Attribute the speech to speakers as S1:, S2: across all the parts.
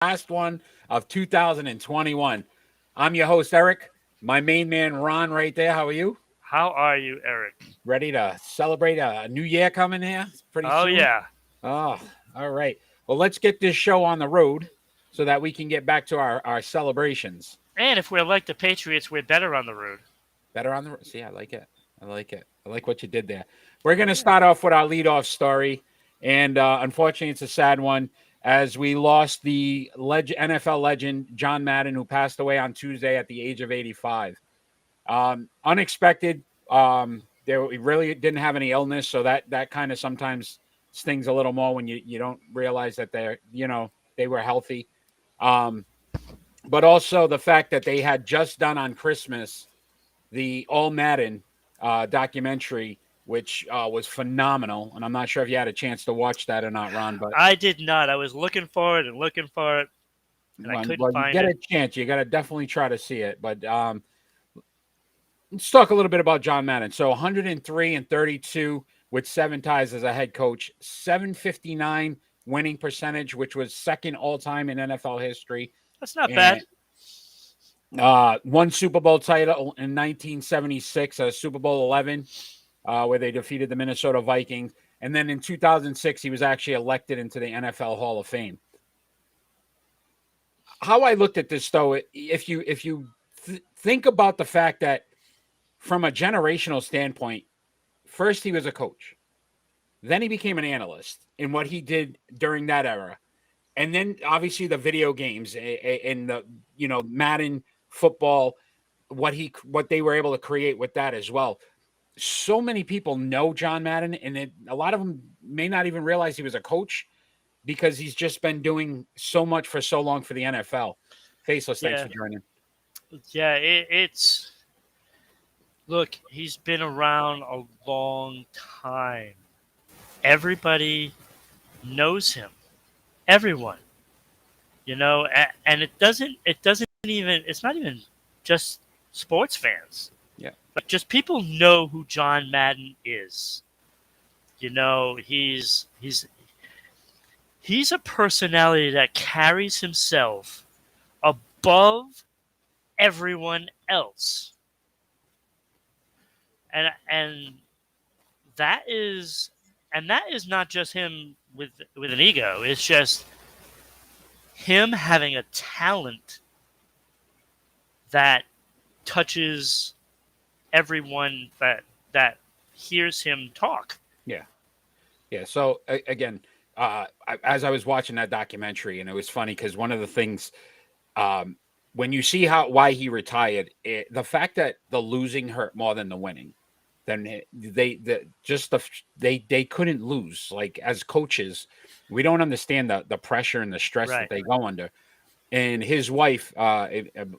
S1: last one of 2021. I'm your host, Eric. My main man, Ron, right there. How are you?
S2: How are you, Eric?
S1: Ready to celebrate a new year coming here pretty
S2: Oh,
S1: soon?
S2: yeah.
S1: Oh, all right. Well, let's get this show on the road so that we can get back to our celebrations.
S2: And if we're like the Patriots, we're better on the road.
S1: Better on the road. See, I like it. I like it. I like what you did there. We're going
S2: Oh,
S1: to
S2: yeah.
S1: start off with our leadoff story. And unfortunately, it's a sad one as we lost the NFL legend, John Madden, who passed away on Tuesday at the age of 85. Unexpected. There we really didn't have any illness, so that kind of sometimes stings a little more when you don't realize that they were healthy. Um, but also the fact that they had just done on Christmas the All Madden documentary, which was phenomenal. And I'm not sure if you had a chance to watch that or not, Ron. But
S2: I did not. I was looking for it and looking for it, and I couldn't
S1: well, you
S2: find
S1: get
S2: it.
S1: a chance, you got to definitely try to see it. But let's talk a little bit about John Madden. So 103 and 32 with 7 ties as a head coach, 759 winning percentage, which was second all time in NFL history,
S2: That's not
S1: and
S2: bad.
S1: one Super Bowl title in 1976, Super Bowl 11, where they defeated the Minnesota Vikings. And then in 2006, he was actually elected into the NFL Hall of Fame. How I looked at this, though, if you think about the fact that from a generational standpoint, first he was a coach, then he became an analyst in what he did during that era, and then obviously the video games and the Madden football, what they were able to create with that as well. So many people know John Madden, and a lot of them may not even realize he was a coach because he's just been doing so much for so long for the NFL. Faceless, thanks
S2: Yeah,
S1: for joining.
S2: yeah. It's look. He's been around a long time. Everybody knows him. Everyone, and it doesn't. It doesn't even. It's not even just sports fans.
S1: Yeah,
S2: Like just people know who John Madden is. He's a personality that carries himself above everyone else. And that is not just him with an ego. It's just him having a talent that touches everyone that hears him talk.
S1: yeah, yeah. So again, as I was watching that documentary, and it was funny because one of the things, when you see why he retired, the fact that the losing hurt more than the winning, then they couldn't lose. Like as coaches, we don't understand the pressure and the stress that
S2: Right.
S1: they go under. And his wife,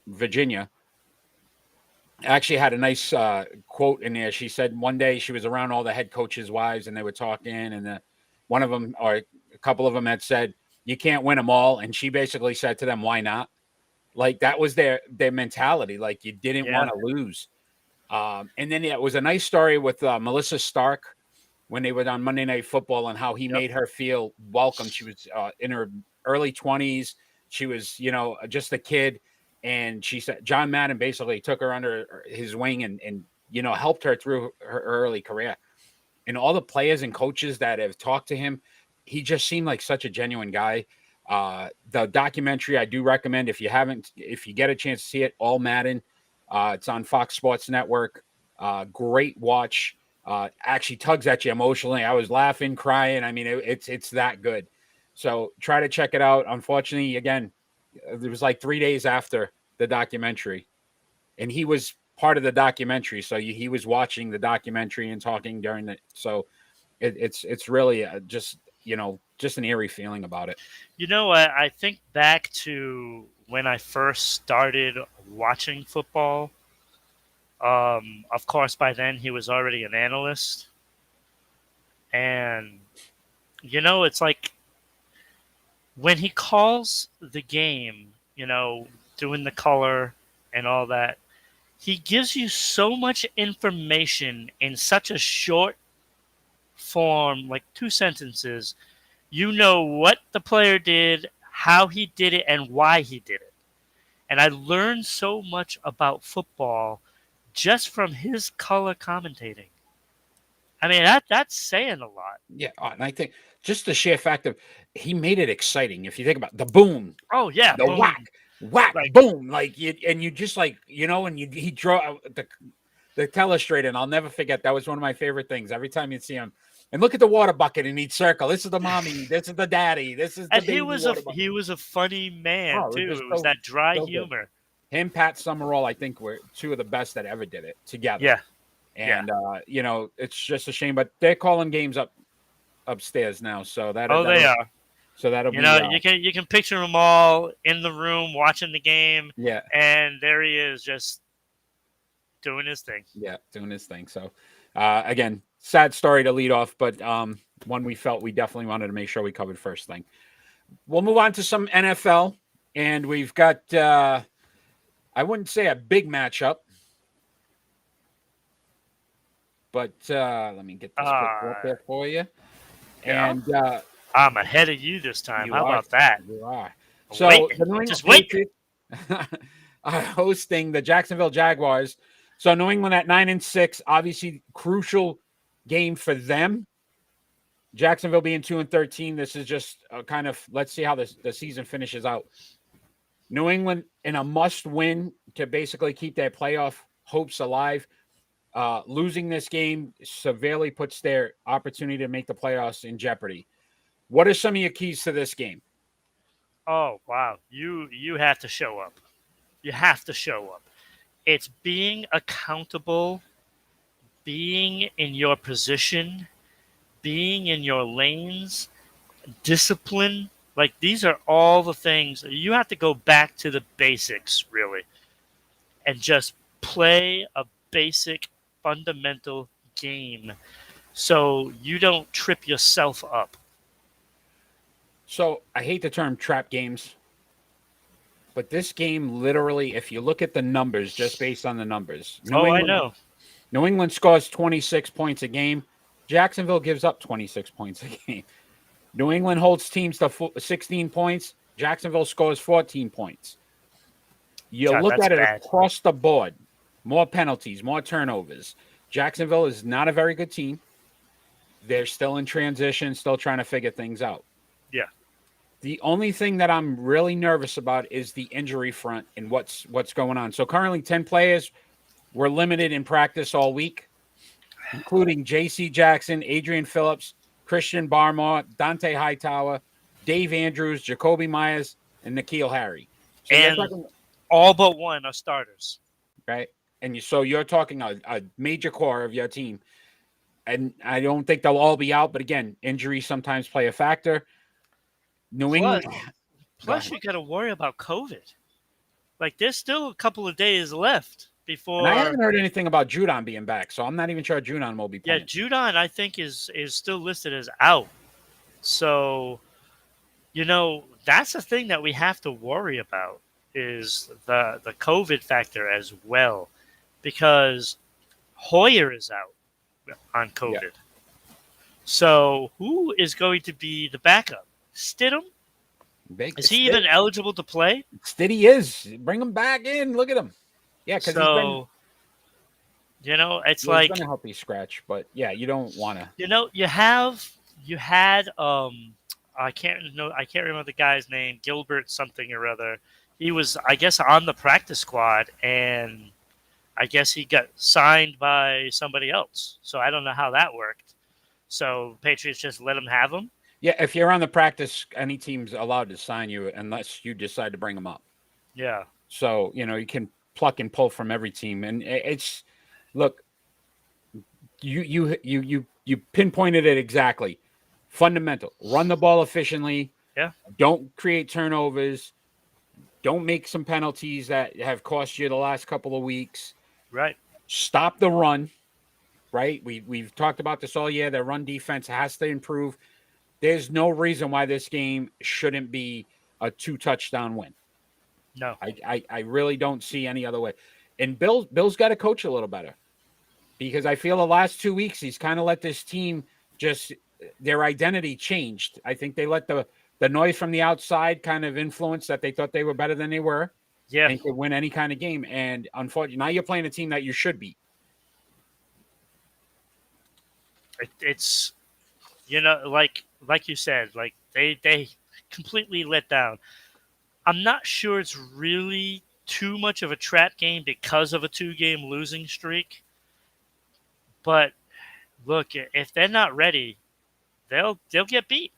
S1: Virginia, actually had a nice quote in there. She said one day she was around all the head coaches' wives, and they were talking, and one of them or a couple of them had said, "You can't win them all," and she basically said to them, "Why not?" Like that was their mentality. Like you didn't
S2: Yeah.
S1: want to lose. And then it was a nice story with Melissa Stark when they were on Monday Night Football and how he
S2: Yep.
S1: made her feel welcome. She was in her early 20s. She was, just a kid. And she said John Madden basically took her under his wing and helped her through her early career. And all the players and coaches that have talked to him, he just seemed like such a genuine guy. The documentary I do recommend if you get a chance to see it, All Madden. It's on Fox Sports Network. Great watch. Actually tugs at you emotionally. I was laughing, crying. I mean, it's that good. So try to check it out. Unfortunately, again, it was like 3 days after the documentary, and he was part of the documentary. So he was watching the documentary and talking during it. So it's really just an eerie feeling about it.
S2: I think back to when I first started watching football. Of course, by then he was already an analyst. And, it's like when he calls the game, doing the color and all that, he gives you so much information in such a short form, like 2 sentences. You know what the player did, how he did it and why he did it. And I learned so much about football just from his color commentating. I mean, that's saying a lot.
S1: Yeah, and I think just the sheer fact of he made it exciting. If you think about the boom,
S2: Oh yeah,
S1: the
S2: boom.
S1: whack,
S2: Like
S1: boom, like you, and you just like and he draw the telestrator, and I'll never forget. That was one of my favorite things. Every time you'd see him, and look at the water bucket, and he'd circle. This is the mommy. This is the daddy. This is the
S2: and
S1: baby water bucket.
S2: he was a funny man
S1: Oh, it was
S2: too.
S1: just
S2: It was that dry
S1: so good.
S2: humor.
S1: Him, Pat Summerall, I think were two of the best that ever did it together.
S2: Yeah.
S1: And it's just a shame, but they're calling games upstairs now, so that
S2: They are.
S1: So that'll be
S2: you can picture them all in the room watching the game.
S1: Yeah,
S2: and there he is just doing his thing.
S1: Yeah, doing his thing. So again, sad story to lead off, but one we felt we definitely wanted to make sure we covered first thing. We'll move on to some NFL, and we've got I wouldn't say a big matchup. But let me get this up there for you.
S2: Yeah.
S1: And
S2: I'm ahead of you this time. How about that?
S1: You are. So the New England
S2: Patriots
S1: are hosting the Jacksonville Jaguars. So New England at 9-6, obviously crucial game for them. Jacksonville being 2-13. This is just kind of let's see how the season finishes out. New England in a must-win to basically keep their playoff hopes alive. Losing this game severely puts their opportunity to make the playoffs in jeopardy. What are some of your keys to this game?
S2: Oh, wow. You have to show up. You have to show up. It's being accountable, being in your position, being in your lanes, discipline. Like, these are all the things. You have to go back to the basics, really, and just play a basic fundamental game so you don't trip yourself up.
S1: So I hate the term trap games, but this game literally, if you look at the numbers, just based on the numbers.
S2: I know.
S1: New England scores 26 points a game. Jacksonville gives up 26 points a game. New England holds teams to 16 points. Jacksonville scores 14 points. You look at it across the board. More penalties, more turnovers. Jacksonville is not a very good team. They're still in transition, still trying to figure things out.
S2: Yeah.
S1: The only thing that I'm really nervous about is the injury front and what's going on. So currently 10 players were limited in practice all week, including J.C. Jackson, Adrian Phillips, Christian Barmore, Dante Hightower, Dave Andrews, Jacoby Myers, and N'Keal Harry. So
S2: and all but one are starters.
S1: Right? And you're talking a major core of your team. And I don't think they'll all be out. But again, injuries sometimes play a factor. New England.
S2: Plus, you got to worry about COVID. Like, there's still a couple of days left before.
S1: And I haven't heard anything about Judon being back, so I'm not even sure Judon will be playing.
S2: Yeah, Judon, I think, is still listed as out. So, that's the thing that we have to worry about is the COVID factor as well, because Hoyer is out on COVID. Yeah. So, who is going to be the backup? Stidham? Is he even eligible to play?
S1: Stiddy is. Bring him back in. Look at him. Yeah, because
S2: it's like
S1: he's gonna help you scratch, but yeah, you don't want to.
S2: You had I can't remember the guy's name, Gilbert something or other. He was, I guess, on the practice squad, and I guess he got signed by somebody else. So I don't know how that worked. So Patriots just let him have him.
S1: Yeah, if you're on the practice, any team's allowed to sign you unless you decide to bring them up.
S2: Yeah.
S1: So, you can pluck and pull from every team. And it's, look, you pinpointed it exactly. Fundamental. Run the ball efficiently.
S2: Yeah.
S1: Don't create turnovers. Don't make some penalties that have cost you the last couple of weeks.
S2: Right.
S1: Stop the run. Right? We've talked about this all year. The run defense has to improve. There's no reason why this game shouldn't be a 2-touchdown win.
S2: No.
S1: I really don't see any other way. And Bill's got to coach a little better, because I feel the last 2 weeks he's kind of let this team their identity changed. I think they let the the noise from the outside kind of influenced that they thought they were better than they were and could win any kind of game. And unfortunately, now you're playing a team that you should beat.
S2: It's, like you said, like they completely let down. I'm not sure it's really too much of a trap game because of a 2-game losing streak. But look, if they're not ready, they'll get beat.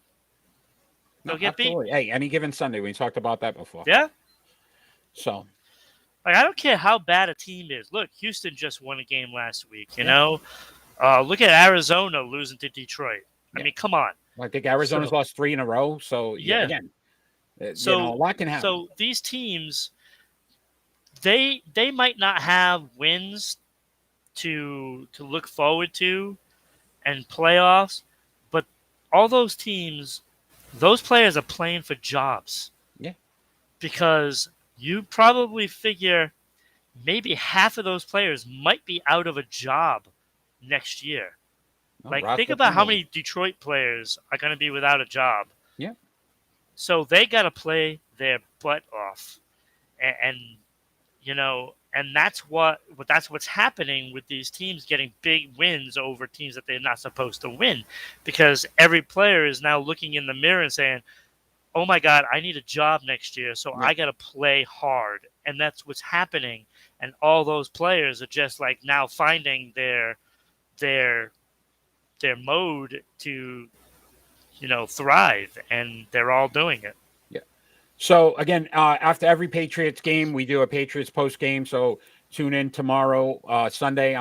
S2: They'll get
S1: absolutely. Hey, any given Sunday, we talked about that before.
S2: Yeah.
S1: So,
S2: like, I don't care how bad a team is. Look, Houston just won a game last week. You know, look at Arizona losing to Detroit. I mean, come on.
S1: I think Arizona's lost 3 in a row. So again, a lot can happen.
S2: So these teams, they might not have wins to look forward to and playoffs, but all those teams, those players are playing for jobs.
S1: Yeah. Because
S2: you probably figure maybe half of those players might be out of a job next year. Think about how many Detroit players are going to be without a job.
S1: Yeah.
S2: So they got to play their butt off. And that's what's happening with these teams getting big wins over teams that they're not supposed to win, because every player is now looking in the mirror and saying, oh my God, I need a job next year, so I got to play hard. And that's what's happening. And all those players are just like now finding their mode to, thrive, and they're all doing it.
S1: Yeah. So again, after every Patriots game, we do a Patriots post game. So tune in tomorrow, Sunday,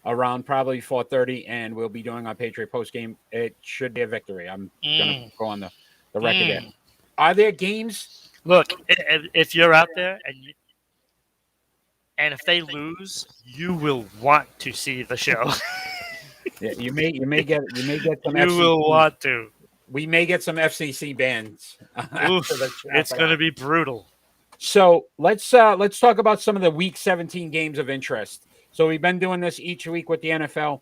S1: around probably 4:30, and we'll be doing our Patriot post game. It should be a victory. I'm going to go on the record there. Are there games?
S2: Look, if you're out there and if they lose, you will want to see the show.
S1: Yeah, you may get some.
S2: You will want to.
S1: We may get some FCC bans.
S2: It's going to be brutal.
S1: So let's talk about some of the Week 17 games of interest. So we've been doing this each week with the NFL.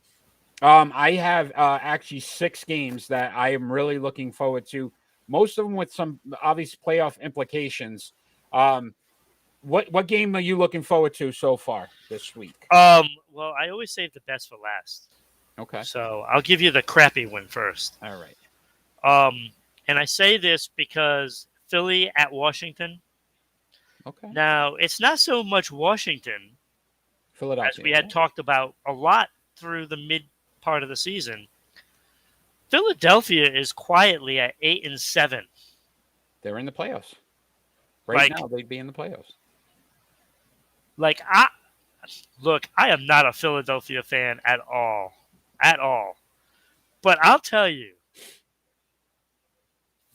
S1: I have actually 6 games that I am really looking forward to. Most of them with some obvious playoff implications. What game are you looking forward to so far this week?
S2: Well, I always save the best for last.
S1: Okay.
S2: So I'll give you the crappy one first.
S1: All right.
S2: And I say this because Philly at Washington.
S1: Okay.
S2: Now, it's not so much Washington,
S1: Philadelphia,
S2: as we had talked about a lot through the mid part of the season. Philadelphia is quietly at 8-7.
S1: They're in the playoffs. Right now, they'd be in the playoffs.
S2: I am not a Philadelphia fan at all. At all. But I'll tell you,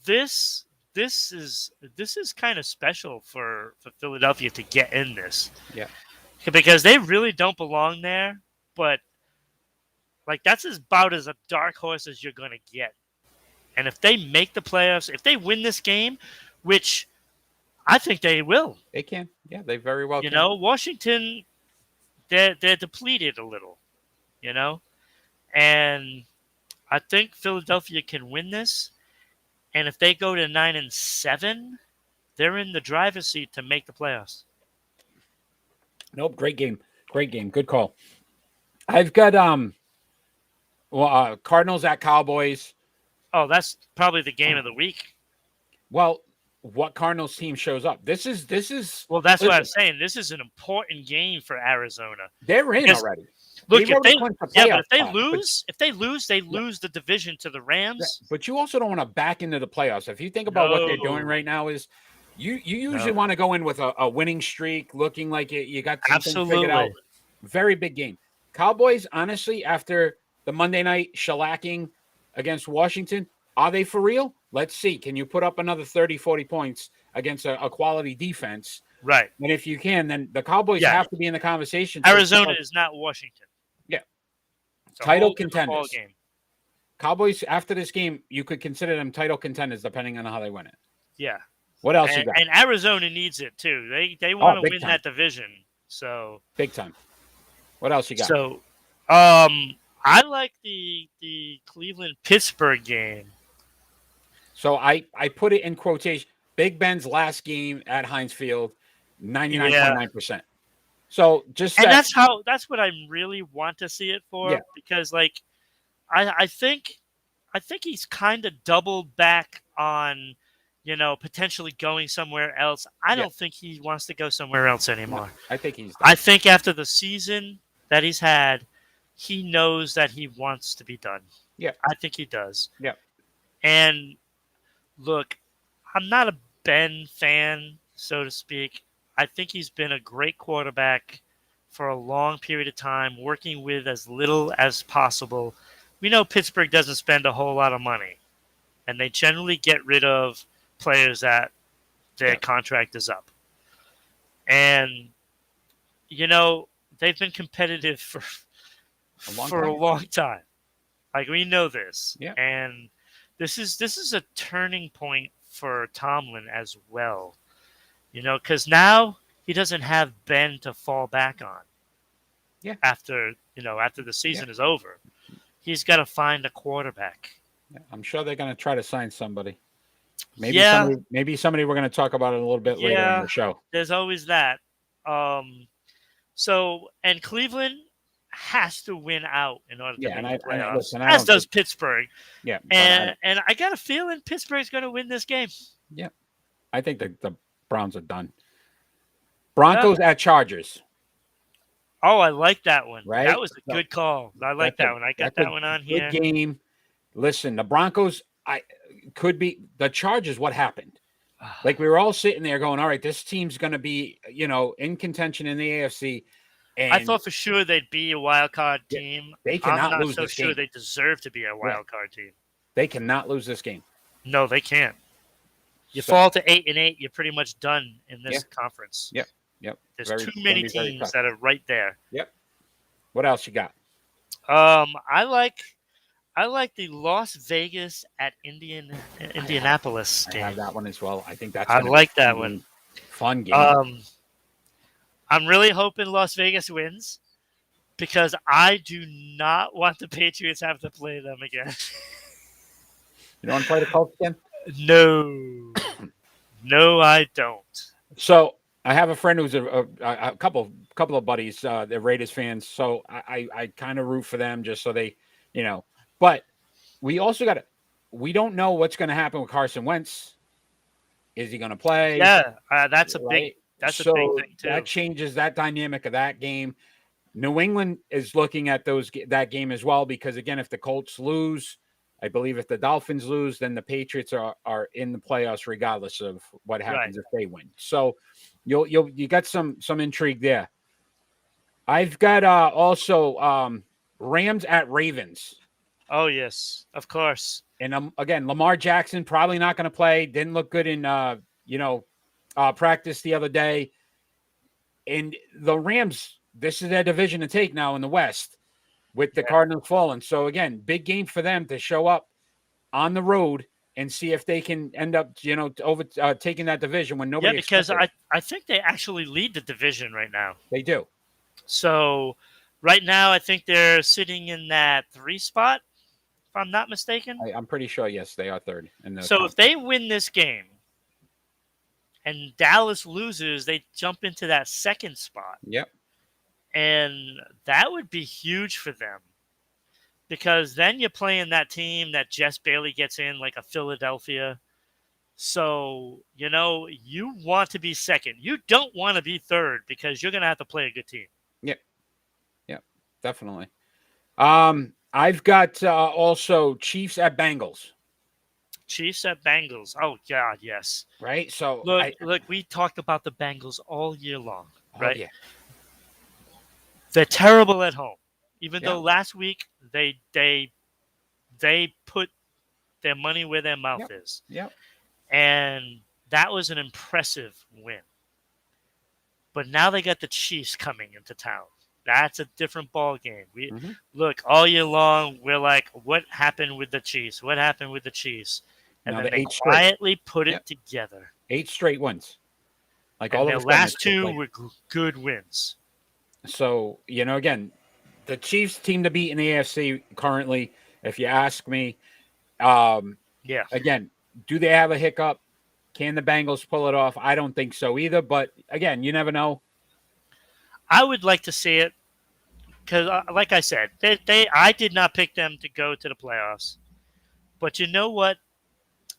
S2: this is kind of special for Philadelphia to get in this.
S1: Yeah.
S2: Because they really don't belong there, but that's about as a dark horse as you're going to get. And if they make the playoffs, if they win this game, which I think they will.
S1: They can. Yeah, they very well can.
S2: Washington, they're depleted a little, and I think Philadelphia can win this. And if they go to 9-7, they're in the driver's seat to make the playoffs.
S1: Nope, great game. Good call. I've got Cardinals at Cowboys.
S2: Oh, that's probably the game of the week.
S1: Well, what Cardinals team shows up? This is.
S2: Well, that's what I'm saying. This is an important game for Arizona.
S1: If
S2: they lose the division to the Rams.
S1: Yeah, but you also don't want to back into the playoffs. If you think about what they're doing right now, is you usually want to go in with a winning streak, looking like you got something figured out. Very big game. Cowboys, honestly, after the Monday night shellacking against Washington, are they for real? Let's see. Can you put up another 30, 40 points against a quality defense?
S2: Right.
S1: And if you can, then the Cowboys have to be in the conversation.
S2: Arizona is not Washington.
S1: Yeah. Title contenders. Cowboys, after this game, you could consider them title contenders depending on how they win it.
S2: Yeah.
S1: What else you got?
S2: And Arizona needs it too. They want to win that division. So
S1: big time. What else you got?
S2: So I like the Cleveland-Pittsburgh game.
S1: So I put it in quotation. Big Ben's last game at Heinz Field,
S2: Yeah.
S1: 99.9%. So just
S2: And
S1: that,
S2: that's what I really want to see it
S1: yeah,
S2: for, because like I think he's kind of doubled back on, potentially going somewhere else. I
S1: yeah.
S2: don't think he wants to go somewhere else
S1: No,
S2: anymore.
S1: I think he's
S2: I
S1: done.
S2: think after the season that he's had, he knows that he wants to be done.
S1: Yeah,
S2: I think he does.
S1: yeah,
S2: And look, I'm not a Ben fan, so to speak. I think he's been a great quarterback for a long period of time, working with as little as possible. We know Pittsburgh doesn't spend a whole lot of money, and they generally get rid of players that their
S1: yeah.
S2: contract is up. And they've been competitive for
S1: A long
S2: a
S1: time.
S2: long time. Like, we know this,
S1: Yeah,
S2: and this is a turning point for Tomlin as well. Because now he doesn't have Ben to fall back on
S1: yeah,
S2: after the
S1: yeah,
S2: season is over. He's got to find a quarterback.
S1: yeah. I'm sure they're going to try to sign somebody.
S2: Yeah,
S1: Maybe somebody we're going to talk about it a little bit later in
S2: yeah.
S1: the show.
S2: There's always that. And Cleveland has to win out in order to
S1: Yeah,
S2: make
S1: and
S2: the
S1: I
S2: playoffs,
S1: listen. I
S2: as
S1: don't
S2: does
S1: think.
S2: Pittsburgh.
S1: Yeah, but
S2: And I got a feeling Pittsburgh's going to win this game.
S1: yeah, I think the Browns are done.
S2: Yeah.
S1: Broncos at Chargers,
S2: Oh, I like that one. That
S1: right?
S2: was a
S1: So
S2: good call. I like
S1: that's a
S2: that one. I got
S1: that's a
S2: that one on
S1: good
S2: here.
S1: game. Listen, the Broncos, I could be the Chargers. What happened? Like we were all sitting there going, "All right, this team's going to be, in contention in the AFC,"
S2: I
S1: and
S2: thought for sure they'd be a wild card
S1: yeah,
S2: team.
S1: they
S2: I'm
S1: cannot
S2: not
S1: lose
S2: so
S1: this
S2: sure
S1: game.
S2: they deserve to be a
S1: Yeah,
S2: wild card team.
S1: they cannot lose this game.
S2: No, they can't. You
S1: So
S2: fall to 8-8, you're pretty much done in
S1: yeah,
S2: this conference.
S1: yep, yep.
S2: There's
S1: Very,
S2: too
S1: gonna
S2: many
S1: be very
S2: teams
S1: tough.
S2: that are right there.
S1: Yep. What else you got?
S2: I like the Las Vegas at Indianapolis
S1: I
S2: game.
S1: have that one as well. I think that's
S2: I
S1: going to be
S2: like
S1: a
S2: that one.
S1: fun game.
S2: I'm really hoping Las Vegas wins, because I do not want the Patriots have to play them again.
S1: You don't want to play the Colts again?
S2: No. No, I don't.
S1: So I have a friend who's a couple of buddies, they're Raiders fans. So I kind of root for them just so they, But we also we don't know what's going to happen with Carson Wentz. Is he going to play?
S2: Yeah, that's a
S1: right?
S2: a big thing too.
S1: That changes that dynamic of that game. New England is looking at that game as well because again, if the Colts lose, I believe if the Dolphins lose, then the Patriots are in the playoffs regardless of what happens if they win. So you got some intrigue there. I've got also Rams at Ravens.
S2: Oh yes, of course.
S1: And again, Lamar Jackson probably not going to play. Didn't look good in practice the other day. And the Rams, this is their division to take now in the West with the Cardinals falling. So again, big game for them to show up on the road and see if they can end up, taking that division when nobody.
S2: Yeah, because I think they actually lead the division right now.
S1: They do.
S2: So right now, I think they're sitting in that 3 spot, if I'm not mistaken.
S1: I'm pretty sure. Yes, they are third.
S2: So if they win this game and Dallas loses, they jump into that 2nd spot.
S1: Yep.
S2: And that would be huge for them, because then you're playing that team that just barely gets in, like a Philadelphia. So, you want to be 2nd. You don't want to be 3rd, because you're going to have to play a good team.
S1: Yep. Yep. Definitely. I've got also Chiefs at Bengals.
S2: Chiefs at Bengals. Oh, God, yes.
S1: Right? So,
S2: look, we talked about the Bengals all year long, right?
S1: Yeah.
S2: They're terrible at home. Even though last week they put their money where their mouth is.
S1: Yep.
S2: And that was an impressive win. But now they got the Chiefs coming into town. That's a different ball game. Look, all year long, we're like, what happened with the Chiefs? What happened with the Chiefs? And then they quietly put it together.
S1: 8 straight wins. Like all
S2: of their last 2 were good wins.
S1: So, again, the Chiefs team to beat in the AFC currently, if you ask me. Again, Do they have a hiccup? Can the Bengals pull it off? I don't think so either. But again, you never know.
S2: I would like to see it because, like I said, I did not pick them to go to the playoffs. But you know what?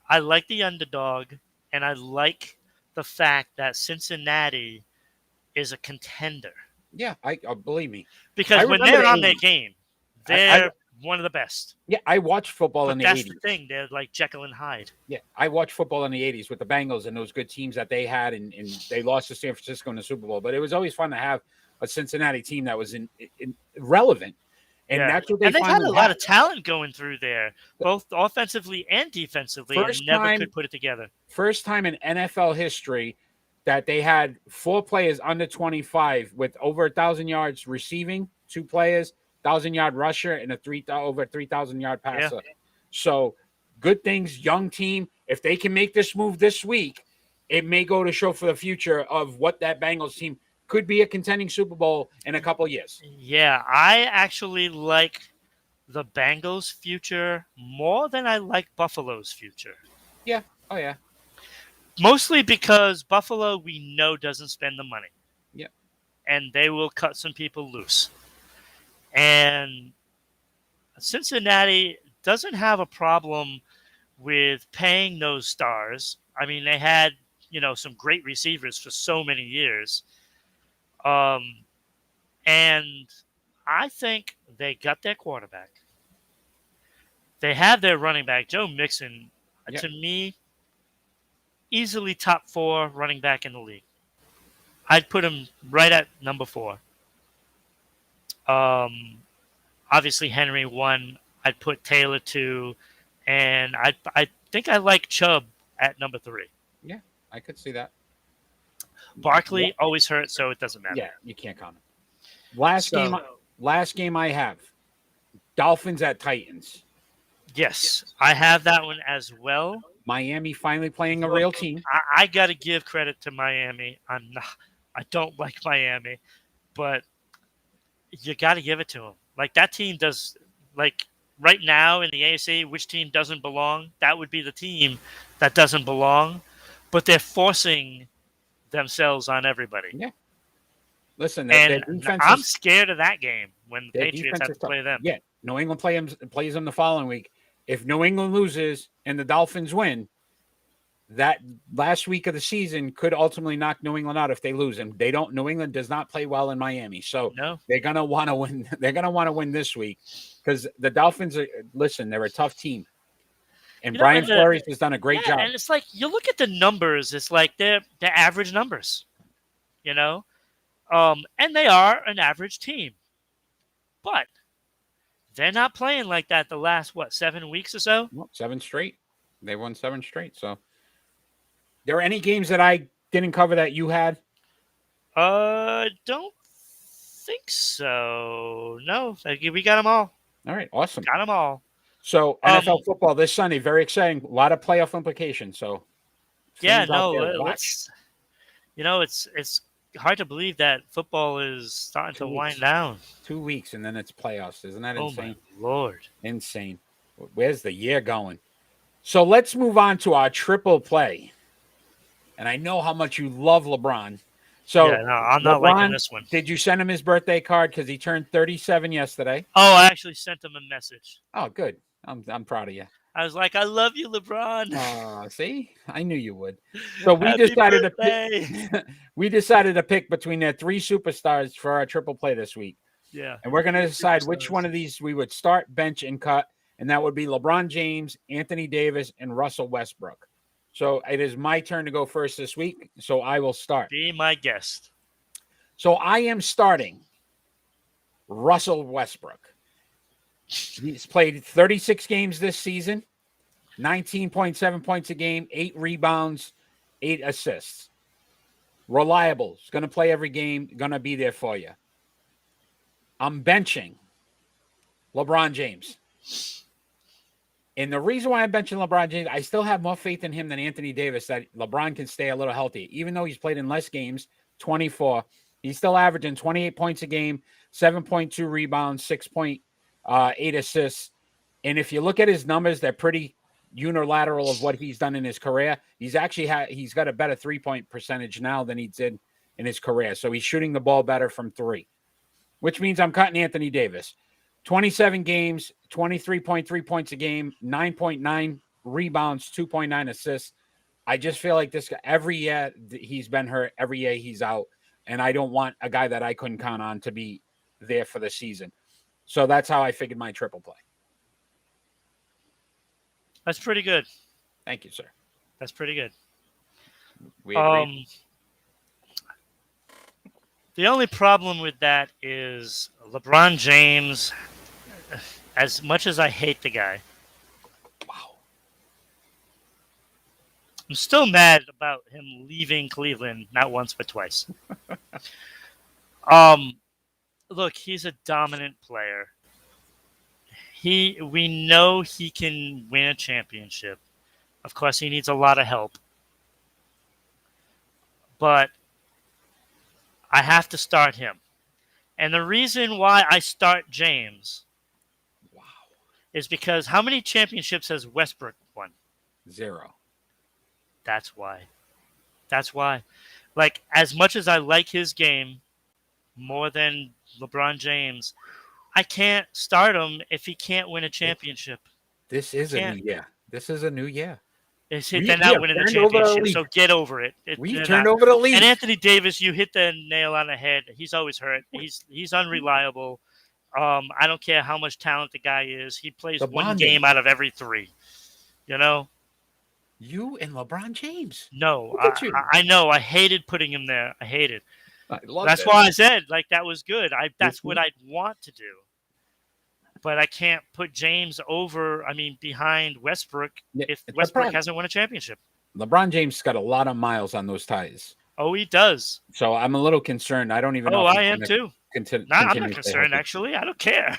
S2: I like the underdog, and I like the fact that Cincinnati is a contender.
S1: Yeah, I believe me.
S2: Because when they're on their game, they're one of the best.
S1: Yeah, I watched football in the 80s.
S2: But that's the thing. They're like Jekyll and Hyde.
S1: Yeah, I watched football in the 80s with the Bengals and those good teams that they had, and they lost to San Francisco in the Super Bowl. But it was always fun to have a Cincinnati team that was in relevant. And that's what
S2: they've had a lot of talent going through there, both offensively and defensively, and never could put it together.
S1: First time in NFL history that they had 4 players under 25 with over 1,000 yards receiving, 2 players, 1,000-yard rusher, and over 3,000-yard passer. Yeah. So good things, young team. If they can make this move this week, it may go to show for the future of what that Bengals team could be, a contending Super Bowl in a couple of years.
S2: Yeah, I actually like the Bengals' future more than I like Buffalo's future.
S1: Yeah. Oh, yeah.
S2: Mostly because Buffalo, we know, doesn't spend the money.
S1: Yeah.
S2: And they will cut some people loose. And Cincinnati doesn't have a problem with paying those stars. I mean, they had, some great receivers for so many years. And I think they got their quarterback. They have their running back, Joe Mixon. Yep. To me, easily top 4 running back in the league. I'd put him right at number 4. Obviously Henry 1. I'd put Taylor 2, and I think I like Chubb at number 3.
S1: Yeah, I could see that.
S2: Barkley always hurt, so it doesn't matter.
S1: Yeah, you can't count him. Last game I have, Dolphins at Titans.
S2: Yes, I have that one as well.
S1: Miami finally playing a real team.
S2: I got to give credit to Miami. I don't like Miami, but you got to give it to them. Like, that team does, like, right now in the AFC, which team doesn't belong? That would be the team that doesn't belong, but they're forcing themselves on everybody.
S1: Yeah. Listen,
S2: I'm scared of that game when the Patriots have to play them.
S1: Yeah, New England plays them the following week. If New England loses and the Dolphins win, that last week of the season could ultimately knock New England out if they lose. And New England does not play well in Miami. So they're going to want to win. They're going to want to win this week because the Dolphins they're a tough team. And Brian Flores has done a great job.
S2: And it's like, you look at the numbers, it's like they're average numbers, and they are an average team. But they're not playing like that the last, 7 weeks or so?
S1: Well, 7 straight. They won 7 straight. So, there are any games that I didn't cover that you had?
S2: Don't think so. No, we got them all.
S1: All right, awesome.
S2: Got them all.
S1: So, NFL football this Sunday, very exciting. A lot of playoff implications. So,
S2: yeah, it's hard to believe that football is starting to wind down.
S1: 2 weeks, and then it's playoffs. Isn't that insane?
S2: Oh, my Lord.
S1: Insane. Where's the year going? So let's move on to our triple play. And I know how much you love LeBron. So
S2: I'm not liking this one.
S1: Did you send him his birthday card because he turned 37 yesterday?
S2: Oh, I actually sent him a message.
S1: Oh, good. I'm proud of you.
S2: I was like, I love you, LeBron.
S1: Oh, see? I knew you would. So we decided to pick between their 3 superstars for our triple play this week.
S2: Yeah.
S1: And we're going to decide which one of these we would start, bench, and cut. And that would be LeBron James, Anthony Davis, and Russell Westbrook. So it is my turn to go first this week. So I will start.
S2: Be my guest.
S1: So I am starting Russell Westbrook. He's played 36 games this season, 19.7 points a game, 8 rebounds, 8 assists. Reliable. He's going to play every game, going to be there for you. I'm benching LeBron James. And the reason why I'm benching LeBron James, I still have more faith in him than Anthony Davis that LeBron can stay a little healthy. Even though he's played in less games, 24, he's still averaging 28 points a game, 7.2 rebounds, 6.8 assists. And if you look at his numbers, they're pretty unilateral of what he's done in his career, he's got a better 3-point percentage now than he did in his career. So he's shooting the ball better from 3, which means I'm cutting Anthony Davis. 27 games, 23.3 points a game, 9.9 rebounds, 2.9 assists. I just feel like this guy, every year he's been hurt, every year he's out, and I don't want a guy that I couldn't count on to be there for the season. So that's how I figured my triple play.
S2: That's pretty good.
S1: Thank you, sir.
S2: That's pretty good.
S1: We agree.
S2: The only problem with that is LeBron James, as much as I hate the guy,
S1: Wow.
S2: I'm still mad about him leaving Cleveland not once but twice. Look, he's a dominant player. We know he can win a championship. Of course, he needs a lot of help. But I have to start him. And the reason why I start James is because how many championships has Westbrook won?
S1: 0.
S2: That's why. Like, as much as I like his game more than LeBron James, I can't start him if he can't win a championship.
S1: This is a new year.
S2: They're not winning the championship, so get over it.
S1: We turned over the lead.
S2: And Anthony Davis, you hit the nail on the head. He's always hurt. He's unreliable. I don't care how much talent the guy is. He plays one game out of every 3. You know?
S1: You and LeBron James.
S2: No, I know. I hated putting him there. I hated.
S1: That's
S2: why I said, like, that was good. That's what I'd want to do. But I can't put James behind Westbrook if Westbrook hasn't won a championship.
S1: LeBron James got a lot of miles on those tires.
S2: Oh, he does.
S1: So I'm a little concerned. I don't even know.
S2: Oh, I am too. I'm not concerned, actually. I don't care.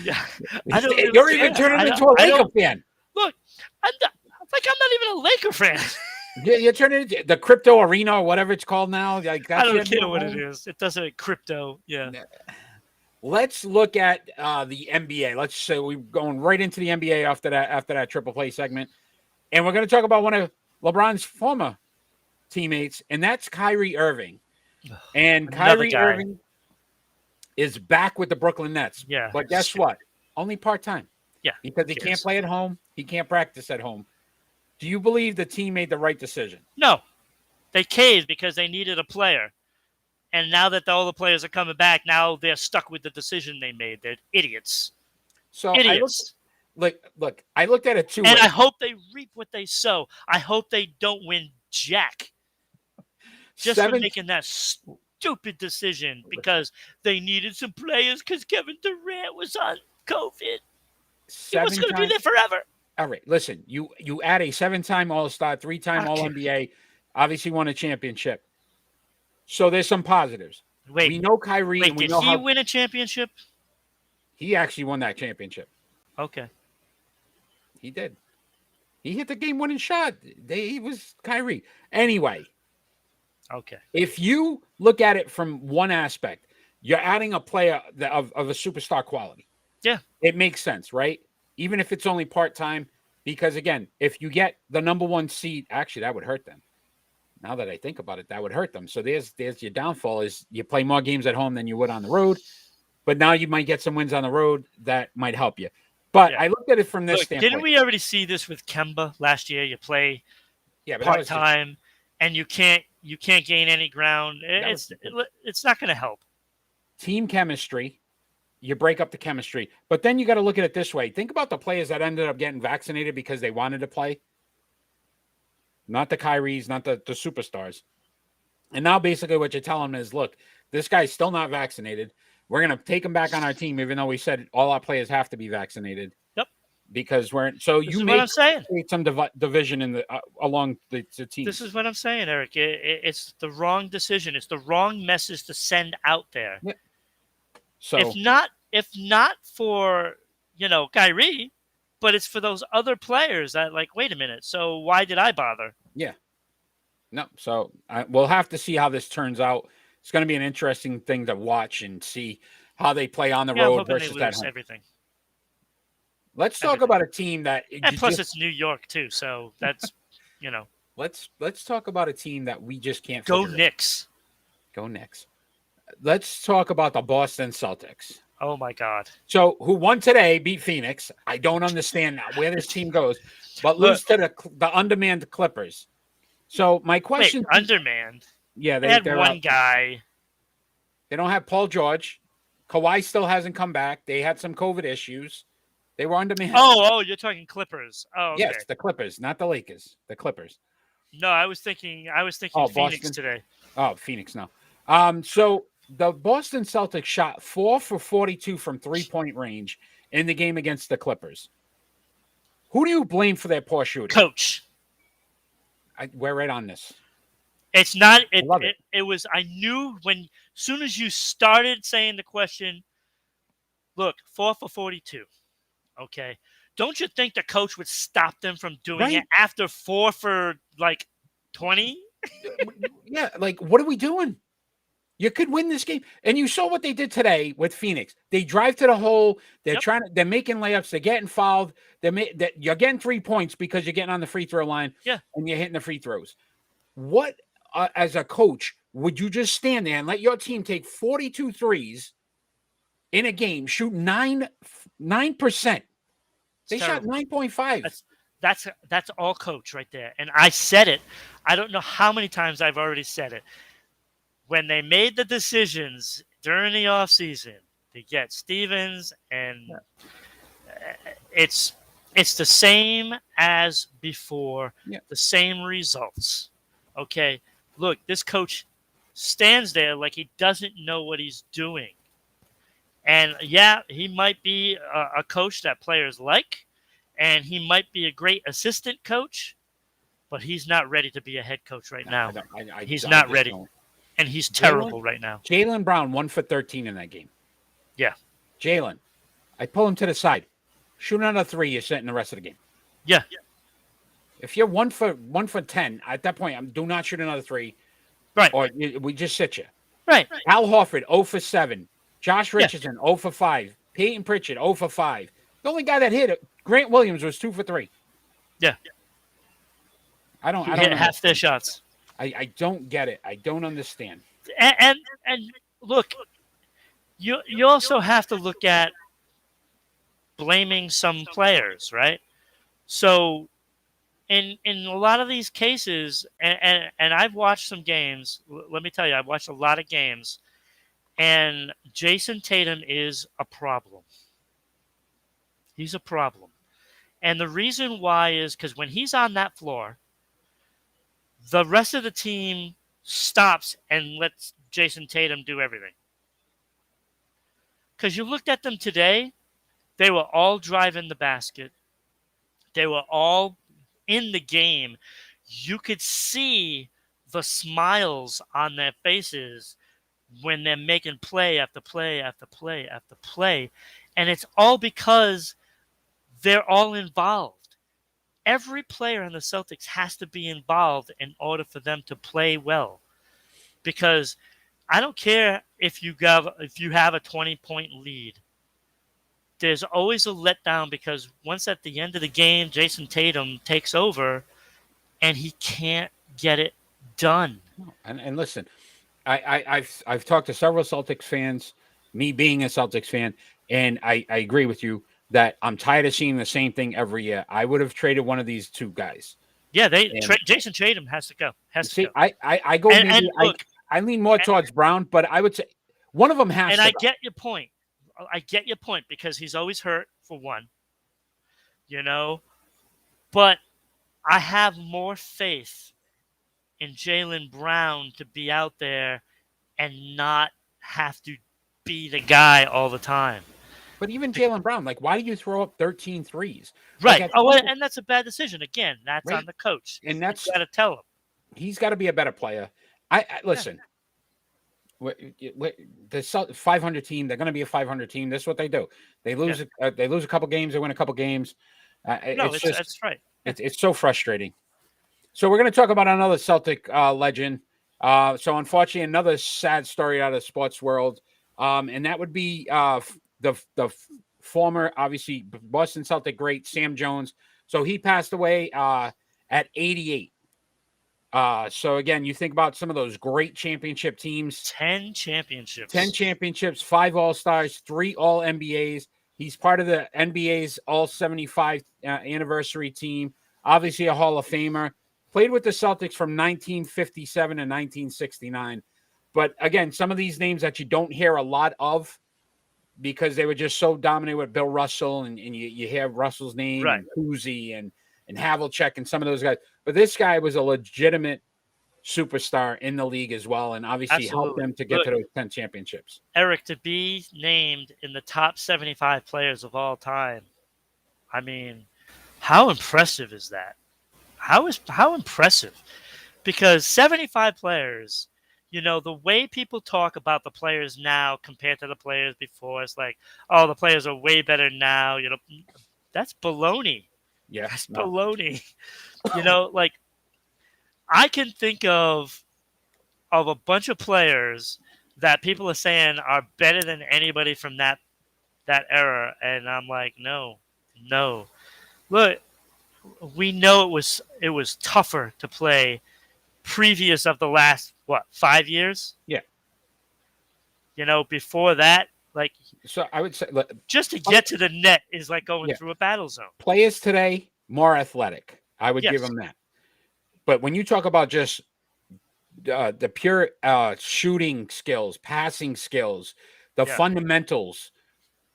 S2: Yeah,
S1: You're even turning into a Laker fan.
S2: Look, I'm not even a Laker fan.
S1: You're turning into the crypto arena or whatever it's called now. Like,
S2: I don't care what it is. It doesn't crypto. Yeah.
S1: Let's look at the NBA. Let's say we're going right into the NBA after that triple play segment. And we're going to talk about one of LeBron's former teammates, and that's Kyrie Irving. And Kyrie Irving is back with the Brooklyn Nets.
S2: Yeah.
S1: But guess what? Only part-time.
S2: Yeah.
S1: Because he can't play at home. He can't practice at home. Do you believe the team made the right decision?
S2: No. They caved because they needed a player. And now that all the players are coming back, now they're stuck with the decision they made. They're idiots.
S1: So
S2: idiots.
S1: I looked at it too.
S2: And I hope they reap what they sow. I hope they don't win jack. Just for making that stupid decision because they needed some players because Kevin Durant was on COVID. He was going to be there forever.
S1: All right, listen. You add a 7-time All-Star, 3-time All-NBA, obviously won a championship. So there's some positives.
S2: Wait,
S1: we know Kyrie.
S2: Wait, did he win a championship?
S1: He actually won that championship.
S2: Okay.
S1: He did. He hit the game-winning shot. He was Kyrie. Anyway.
S2: Okay.
S1: If you look at it from one aspect, you're adding a player of a superstar quality.
S2: Yeah.
S1: It makes sense, right? Even if it's only part-time. Because, again, if you get the number 1 seed, actually, that would hurt them. Now that I think about it, that would hurt them. So there's your downfall is you play more games at home than you would on the road. But now you might get some wins on the road that might help you. But I looked at it from this standpoint.
S2: Didn't we already see this with Kemba last year? You play part-time and you can't gain any ground. It's not going to help.
S1: Team chemistry. You break up the chemistry. But then you got to look at it this way. Think about the players that ended up getting vaccinated because they wanted to play. Not the Kyries, not the superstars. And now basically what you're telling them is, look, this guy's still not vaccinated. We're going to take him back on our team, even though we said all our players have to be vaccinated.
S2: Yep.
S1: Because you may create some division in along the team.
S2: This is what I'm saying, Eric. It's the wrong decision. It's the wrong message to send out there.
S1: Yeah. So
S2: if not for Kyrie, but it's for those other players that wait a minute. So why did I bother?
S1: Yeah. No. So we'll have to see how this turns out. It's going to be an interesting thing to watch and see how they play on the road versus at home.
S2: Everything.
S1: Let's talk about a team that
S2: and plus it's New York too, so that's
S1: Let's talk about a team that we just can't
S2: go
S1: figure
S2: Knicks.
S1: Out. Go Knicks. Let's talk about the Boston Celtics.
S2: Oh my God!
S1: So who won today? Beat Phoenix. I don't understand where this team goes, but lose to the undermanned Clippers. So my question:
S2: undermanned?
S1: Yeah,
S2: they had one guy.
S1: They don't have Paul George. Kawhi still hasn't come back. They had some COVID issues. They were undermanned.
S2: Oh, you're talking Clippers. Oh, okay.
S1: Yes, the Clippers, not the Lakers. The Clippers.
S2: No, I was thinking Phoenix
S1: Boston
S2: today.
S1: Oh, Phoenix no. So the Boston Celtics shot 4 for 42 from 3-point range in the game against the Clippers. Who do you blame for their poor shooting?
S2: Coach.
S1: We're right on this.
S2: It's not. It was. I knew as soon as you started saying the question. Look, 4 for 42. Okay. Don't you think the coach would stop them from doing it after 4 for 20?
S1: Yeah, what are we doing? You could win this game. And you saw what they did today with Phoenix. They drive to the hole. They're making layups. They're getting fouled. You're getting 3 points because you're getting on the free throw line.
S2: Yeah.
S1: And you're hitting the free throws. What, as a coach, would you just stand there and let your team take 42 threes in a game, shoot 9%? They shot 9.5.
S2: That's all coach right there. And I said it. I don't know how many times I've already said it. When they made the decisions during the offseason to get Stevens, and it's the same as before, the same results. Okay, look, this coach stands there like he doesn't know what he's doing. And, he might be a coach that players like, and he might be a great assistant coach, but he's not ready to be a head coach right now. He's not ready. And he's terrible right now.
S1: Jaylen Brown, 1 for 13 in that game.
S2: Yeah.
S1: Jaylen, I pull him to the side. Shoot another 3, you're sitting the rest of the game.
S2: Yeah.
S1: If you're 1 for 10, at that point, do not shoot another 3.
S2: Right.
S1: Or we just sit you.
S2: Right.
S1: Al Horford, 0 for 7. Josh Richardson, 0 for 5. Peyton Pritchard, 0 for 5. The only guy that hit it, Grant Williams, was 2 for 3.
S2: Yeah.
S1: I don't
S2: hit half their shots.
S1: I don't get it. I don't understand.
S2: And look, you also have to look at blaming some players, right? So in a lot of these cases, and I've watched some games. Let me tell you, I've watched a lot of games, and Jayson Tatum is a problem. He's a problem. And the reason why is because when he's on that floor, the rest of the team stops and lets Jayson Tatum do everything. Because you looked at them today, they were all driving the basket. They were all in the game. You could see the smiles on their faces when they're making play after play after play after play. And it's all because they're all involved. Every player on the Celtics has to be involved in order for them to play well. Because I don't care if you have a 20-point lead. There's always a letdown because once at the end of the game, Jayson Tatum takes over and he can't get it done.
S1: And listen, I've talked to several Celtics fans, me being a Celtics fan, and I agree with you that I'm tired of seeing the same thing every year. I would have traded one of these 2 guys.
S2: Yeah, Jayson Tatum has to go.
S1: I go. I lean more towards Brown, but I would say one of them has to.
S2: And I get your point. Because he's always hurt for one. But I have more faith in Jaylen Brown to be out there and not have to be the guy all the time.
S1: But even Jaylen Brown, why do you throw up 13 threes?
S2: Right. And that's a bad decision. Again, that's on the coach.
S1: And that's
S2: got to tell him.
S1: He's got to be a better player. I listen. The 500 team, they're going to be a 500 team. This is what they do. They lose. They lose a couple games. They win a couple games.
S2: That's right.
S1: It's so frustrating. So we're going to talk about another Celtic legend. So unfortunately, another sad story out of the sports world, and that would be the former, obviously, Boston Celtic great, Sam Jones. So he passed away at 88. So again, you think about some of those great championship teams.
S2: 10 championships.
S1: 10 championships, 5 All-Stars, 3 All-NBAs. He's part of the NBA's All-75 anniversary team. Obviously a Hall of Famer. Played with the Celtics from 1957 to 1969. But again, some of these names that you don't hear a lot of because they were just so dominated with Bill Russell, and you hear Russell's name,
S2: right,
S1: and Cousy and Havlicek and some of those guys. But this guy was a legitimate superstar in the league as well, and obviously helped them to get to those 10 championships.
S2: Eric, to be named in the top 75 players of all time, I mean, how impressive is that? How impressive? Because 75 players, you know, the way people talk about the players now compared to the players before, it's like, oh, the players are way better now. You know, that's baloney.
S1: Yeah,
S2: that's baloney. You know, like, I can think of a bunch of players that people are saying are better than anybody from that era, and I'm like, no. Look, we know it was tougher to play previous of the last 5 years.
S1: Yeah.
S2: You know, before that, like,
S1: so I would say
S2: just to get to the net is like going through a battle zone.
S1: Players today more athletic. I would give them that. But when you talk about just the pure shooting skills, passing skills, the fundamentals,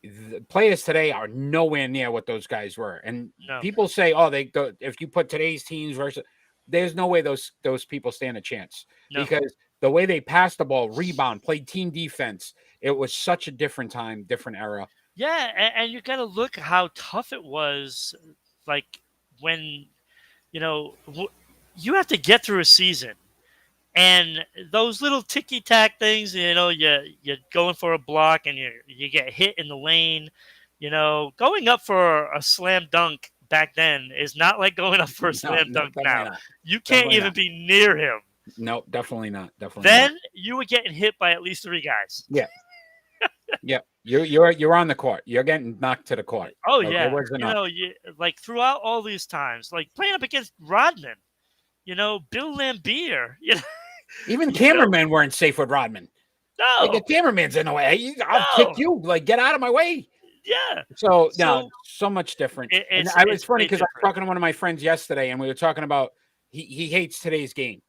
S1: the players today are nowhere near what those guys were. And people say, "Oh, if you put today's teams versus," there's no way those people stand a chance because the way they passed the ball, rebound, played team defense, it was such a different time, different era.
S2: Yeah, and you got to look how tough it was. Like when, you know, you have to get through a season. And those little ticky-tack things, you know, you're going for a block and you get hit in the lane. You know, going up for a slam dunk back then is not like going up for a slam dunk now.
S1: Not.
S2: You can't even be near him.
S1: No, definitely not.
S2: Then you were getting hit by at least 3 guys.
S1: Yeah. Yeah. You're on the court. You're getting knocked to the court.
S2: Oh, yeah. You know, like throughout all these times, like playing up against Rodman, you know, Bill Lambier, you know.
S1: Even cameramen weren't safe with Rodman.
S2: No.
S1: Like, the cameraman's in the way. I'll kick you. Like, get out of my way.
S2: Yeah.
S1: So much different. It's funny because I was talking to one of my friends yesterday, and we were talking about he hates today's game.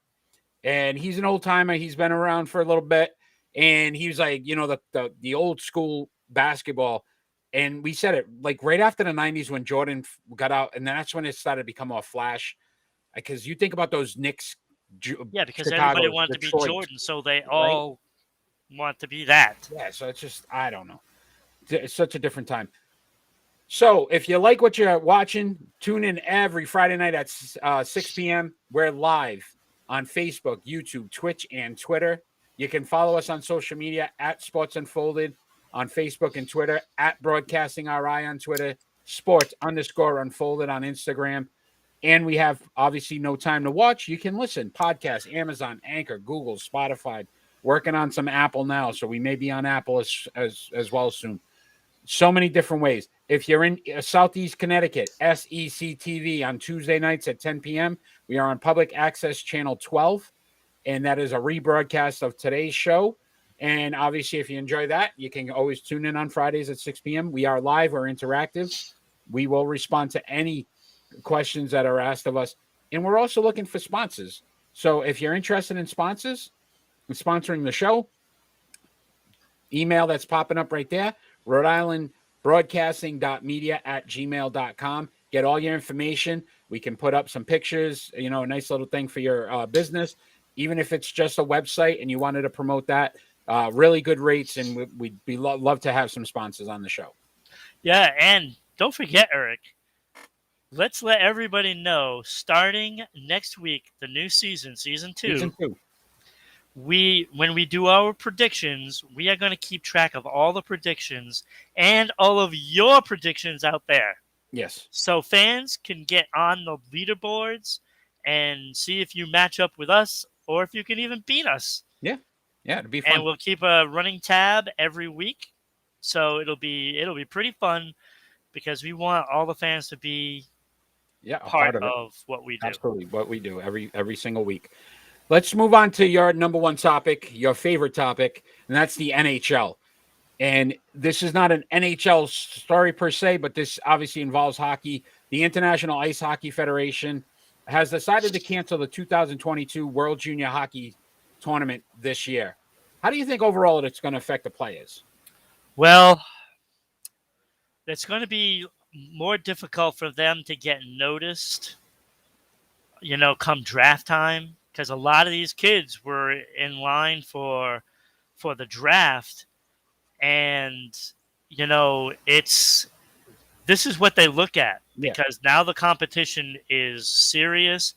S1: And he's an old timer. He's been around for a little bit. And he was like, you know, the old school basketball. And we said it like right after the 90s when Jordan got out. And that's when it started to become more flash. Because you think about those Knicks.
S2: Because everybody wanted Detroit, to be Jordan, so they all want to be that.
S1: Yeah, so it's just, I don't know. It's such a different time. So if you like what you're watching, tune in every Friday night at 6 p.m. We're live on Facebook, YouTube, Twitch, and Twitter. You can follow us on social media at Sports Unfolded on Facebook and Twitter, at Broadcasting RI on Twitter, Sports_Unfolded on Instagram. And we have obviously No Time to Watch. You can listen, podcast, Amazon, Anchor, Google, Spotify. Working on some Apple now, so we may be on Apple as well soon. So many different ways. If you're in Southeast Connecticut, SEC TV on Tuesday nights at 10 p.m. We are on Public Access Channel 12, and that is a rebroadcast of today's show. And obviously, if you enjoy that, you can always tune in on Fridays at 6 p.m. We are live or interactive. We will respond to any questions that are asked of us. And we're also looking for sponsors. So if you're interested in sponsors and sponsoring the show, email that's popping up right there, Rhode Island broadcasting.media@gmail.com. Get all your information. We can put up some pictures, you know, a nice little thing for your business. Even if it's just a website and you wanted to promote that, really good rates. And we'd love to have some sponsors on the show. Yeah.
S2: And don't forget, Eric, let's let everybody know, starting next week, the new season 2. When we do our predictions, we are going to keep track of all the predictions and all of your predictions out there.
S1: Yes.
S2: So fans can get on the leaderboards and see if you match up with us or if you can even beat us.
S1: Yeah. Yeah, it'd be fun.
S2: And we'll keep a running tab every week. So it'll be pretty fun because we want all the fans to be
S1: Yeah, a
S2: part
S1: part of it.
S2: of what we do.
S1: Absolutely, what we do every single week. Let's move on to your number one topic, your favorite topic, and that's the NHL. And this is not an NHL story per se, but this obviously involves hockey. The International Ice Hockey Federation has decided to cancel the 2022 World Junior Hockey Tournament this year. How do you think overall it's going to affect the players?
S2: Well, it's going to be more difficult for them to get noticed, come draft time, because a lot of these kids were in line for the draft, and this is what they look at because now the competition is serious,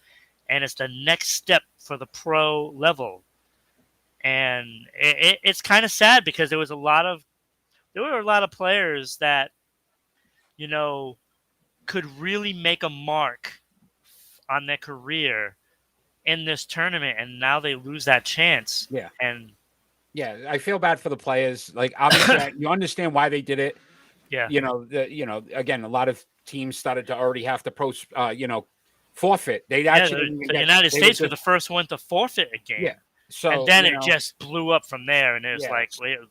S2: and it's the next step for the pro level, and it's kind of sad because there were a lot of players that could really make a mark on their career in this tournament, and now they lose that chance.
S1: Yeah.
S2: And
S1: I feel bad for the players. Like, obviously, you understand why they did it.
S2: yeah,
S1: Again, a lot of teams started to already have to forfeit. They actually
S2: the United States were the first one to forfeit a game.
S1: Yeah. So
S2: and then it just blew up from there, and it was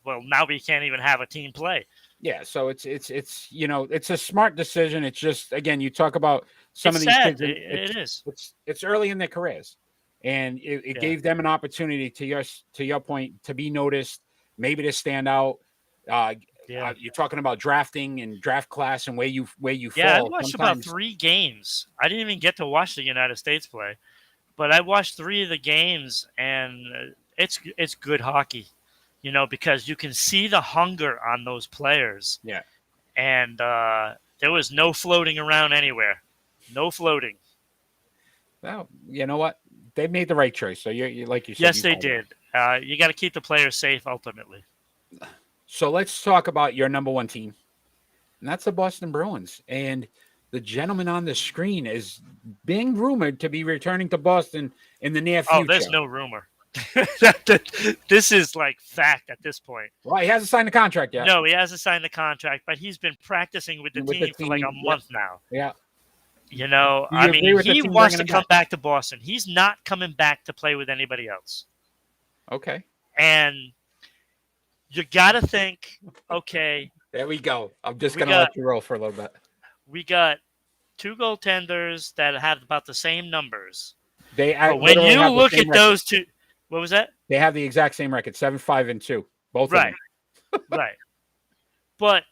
S2: well, now we can't even have a team play.
S1: Yeah, so it's a smart decision. It's just, again, you talk about some of these
S2: sad.
S1: kids. It's early in their careers, and it gave them an opportunity, to your point, to be noticed, maybe to stand out. You're talking about drafting and draft class and where you fall.
S2: I watched about 3 games. I didn't even get to watch the United States play, but I watched 3 of the games, and it's good hockey. Because you can see the hunger on those players.
S1: Yeah.
S2: And there was no floating around anywhere. No floating.
S1: Well, you know what? They made the right choice. So you like you said.
S2: Yes, they did. You got to keep the players safe ultimately.
S1: So let's talk about your number one team. And that's the Boston Bruins. And the gentleman on the screen is being rumored to be returning to Boston in the near future.
S2: Oh, there's no rumor. This is like fact at this point.
S1: Well, he hasn't signed the contract yet.
S2: No, he hasn't signed the contract, but he's been practicing with the team for like a month now.
S1: Yeah.
S2: He wants to come back to Boston. He's not coming back to play with anybody else.
S1: Okay.
S2: And you got to think, okay.
S1: There we go. I'm just going to let you roll for a little bit.
S2: We got 2 goaltenders that have about the same numbers.
S1: But
S2: when you look at those two, what was that?
S1: They have the exact same record, 7-5-2, both of them.
S2: Right. But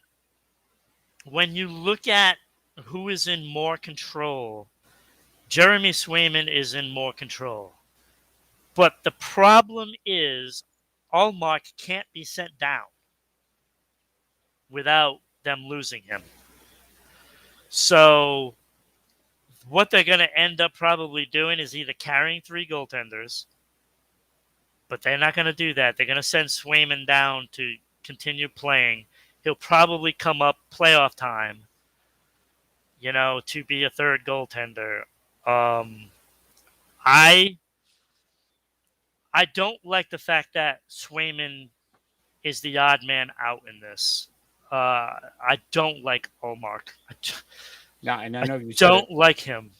S2: when you look at who is in more control, Jeremy Swayman is in more control. But the problem is Ullmark can't be sent down without them losing him. So what they're going to end up probably doing is either carrying 3 goaltenders, but they're not going to do that. They're going to send Swayman down to continue playing. He'll probably come up playoff time, to be a 3rd goaltender. I don't like the fact that Swayman is the odd man out in this. I don't like Ullmark.
S1: I know you
S2: don't like him.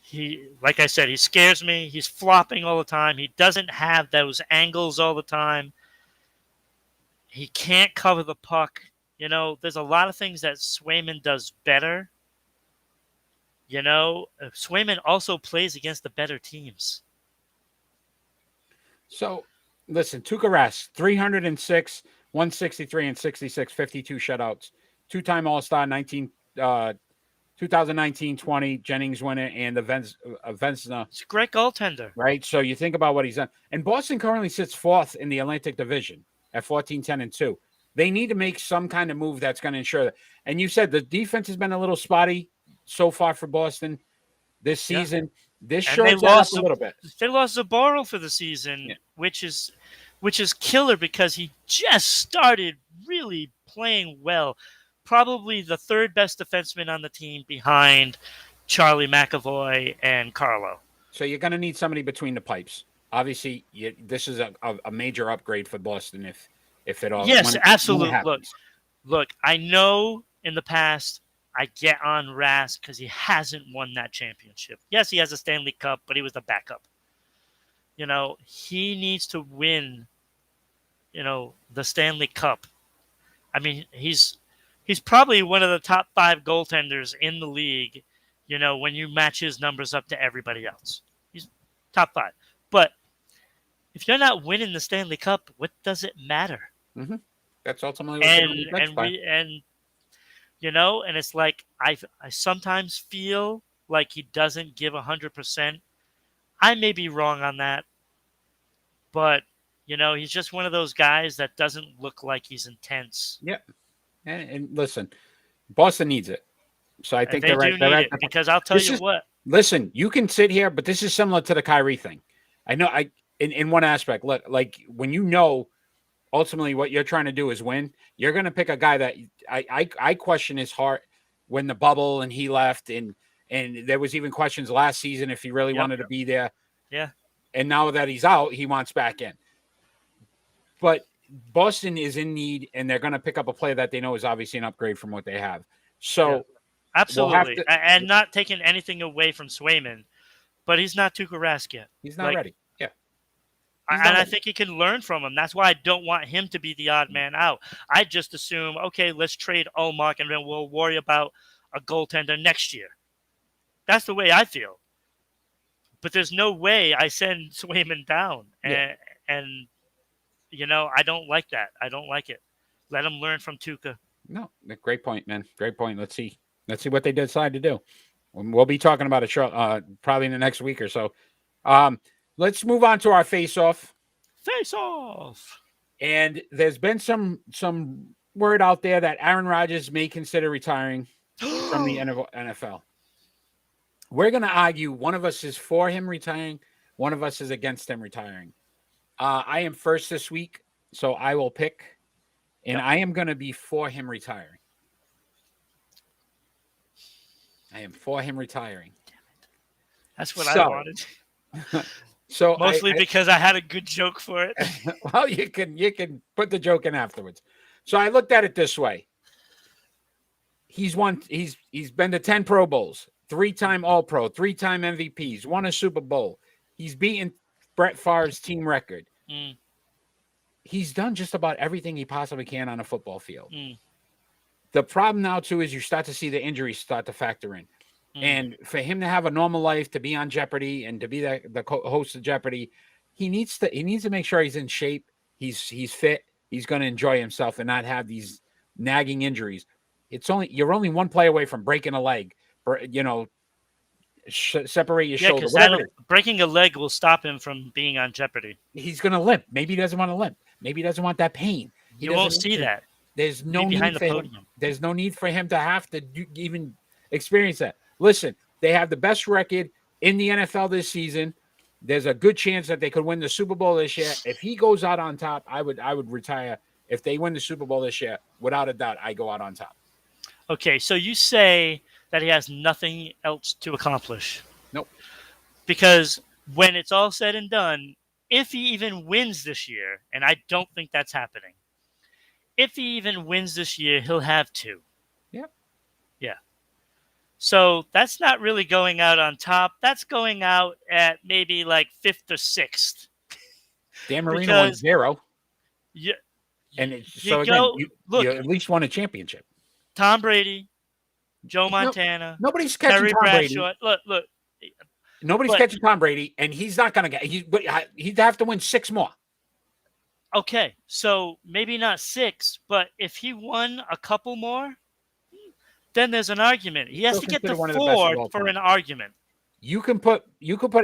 S2: He, like I said, he scares me. He's flopping all the time. He doesn't have those angles all the time. He can't cover the puck. There's a lot of things that Swayman does better. Swayman also plays against the better teams.
S1: So, listen, Tuukka Rask, 306, 163, and 66, 52 shutouts. 2-time All-Star, 2019-20 Jennings winner, and the Vezina.
S2: He's a great goaltender.
S1: Right? So you think about what he's done. And Boston currently sits 4th in the Atlantic Division at 14-10-2. They need to make some kind of move that's going to ensure that. And you said the defense has been a little spotty so far for Boston this season. Yeah. This shorts up a little bit.
S2: They lost Burrow for the season, which is killer because he just started really playing well. Probably the 3rd best defenseman on the team behind Charlie McAvoy and Carlo.
S1: So you're going to need somebody between the pipes. Obviously, this is a major upgrade for Boston if it all.
S2: Yes, absolutely. look, I know in the past I get on Rask because he hasn't won that championship. Yes, he has a Stanley Cup, but he was the backup. He needs to win, the Stanley Cup. I mean, he's probably one of the top 5 goaltenders in the league, when you match his numbers up to everybody else. He's top 5. But if you're not winning the Stanley Cup, what does it matter?
S1: Mm-hmm. That's ultimately what
S2: and it's like I sometimes feel like he doesn't give 100%. I may be wrong on that, but he's just one of those guys that doesn't look like he's intense.
S1: Yep. And listen, Boston needs it. So I think
S2: they do need it because I'll tell you what.
S1: Listen, you can sit here, but this is similar to the Kyrie thing. I know in one aspect, like when ultimately what you're trying to do is win, you're going to pick a guy that I question his heart when the bubble and he left and there was even questions last season if he really wanted to be there.
S2: Yeah.
S1: And now that he's out, he wants back in. But Boston is in need, and they're going to pick up a player that they know is obviously an upgrade from what they have. So,
S2: absolutely, and not taking anything away from Swayman, but he's not Tuukka Rask yet.
S1: He's not ready. Yeah,
S2: I think he can learn from him. That's why I don't want him to be the odd man out. I just assume, okay, let's trade Ullmark, and then we'll worry about a goaltender next year. That's the way I feel. But there's no way I send Swayman down, and I don't like that. I don't like it. Let him learn from Tuukka.
S1: No, great point, man. Great point. Let's see what they decide to do. We'll be talking about it probably in the next week or so. Let's move on to our face-off.
S2: Face-off.
S1: And there's been some word out there that Aaron Rodgers may consider retiring from the NFL. We're going to argue one of us is for him retiring, one of us is against him retiring. I am first this week, so I will pick, and I am going to be for him retiring. I am for him retiring.
S2: That's what I wanted.
S1: So
S2: mostly because I had a good joke for it.
S1: Well, you can put the joke in afterwards. So I looked at it this way. He's been to 10 Pro Bowls, 3-time All-Pro, 3-time MVPs, won a Super Bowl. He's beaten Brett Favre's team record. He's done just about everything he possibly can on a football field. The problem now, too, is you start to see the injuries start to factor in. And for him to have a normal life, to be on Jeopardy and to be the host of Jeopardy, he needs to make sure he's in shape. He's fit. He's going to enjoy himself and not have these nagging injuries. You're only one play away from breaking a leg, separate your shoulder.
S2: Because breaking a leg will stop him from being on Jeopardy.
S1: He's going to limp. Maybe he doesn't want to limp. Maybe he doesn't want that pain.
S2: You won't see that.
S1: There's no need for him. There's no need for him to have to even experience that. Listen, they have the best record in the NFL this season. There's a good chance that they could win the Super Bowl this year. If he goes out on top, I would retire. If they win the Super Bowl this year, without a doubt, I go out on top.
S2: Okay, so you say that he has nothing else to accomplish.
S1: Nope.
S2: Because when it's all said and done, if he even wins this year, and I don't think that's happening, if he even wins this year, he'll have 2.
S1: Yep.
S2: Yeah. So that's not really going out on top. That's going out at maybe like 5th or 6th.
S1: Dan Marino won 0.
S2: Yeah.
S1: And you at least won a championship.
S2: Tom Brady, Joe Montana.
S1: Nobody's catching
S2: Terry
S1: Tom
S2: Bradshaw.
S1: Brady.
S2: Look.
S1: Nobody's catching Tom Brady, and he's not going to get. He'd have to win 6 more.
S2: Okay, so maybe not 6, but if he won a couple more, then there's an argument. He has to get to 4 for an argument.
S1: You can put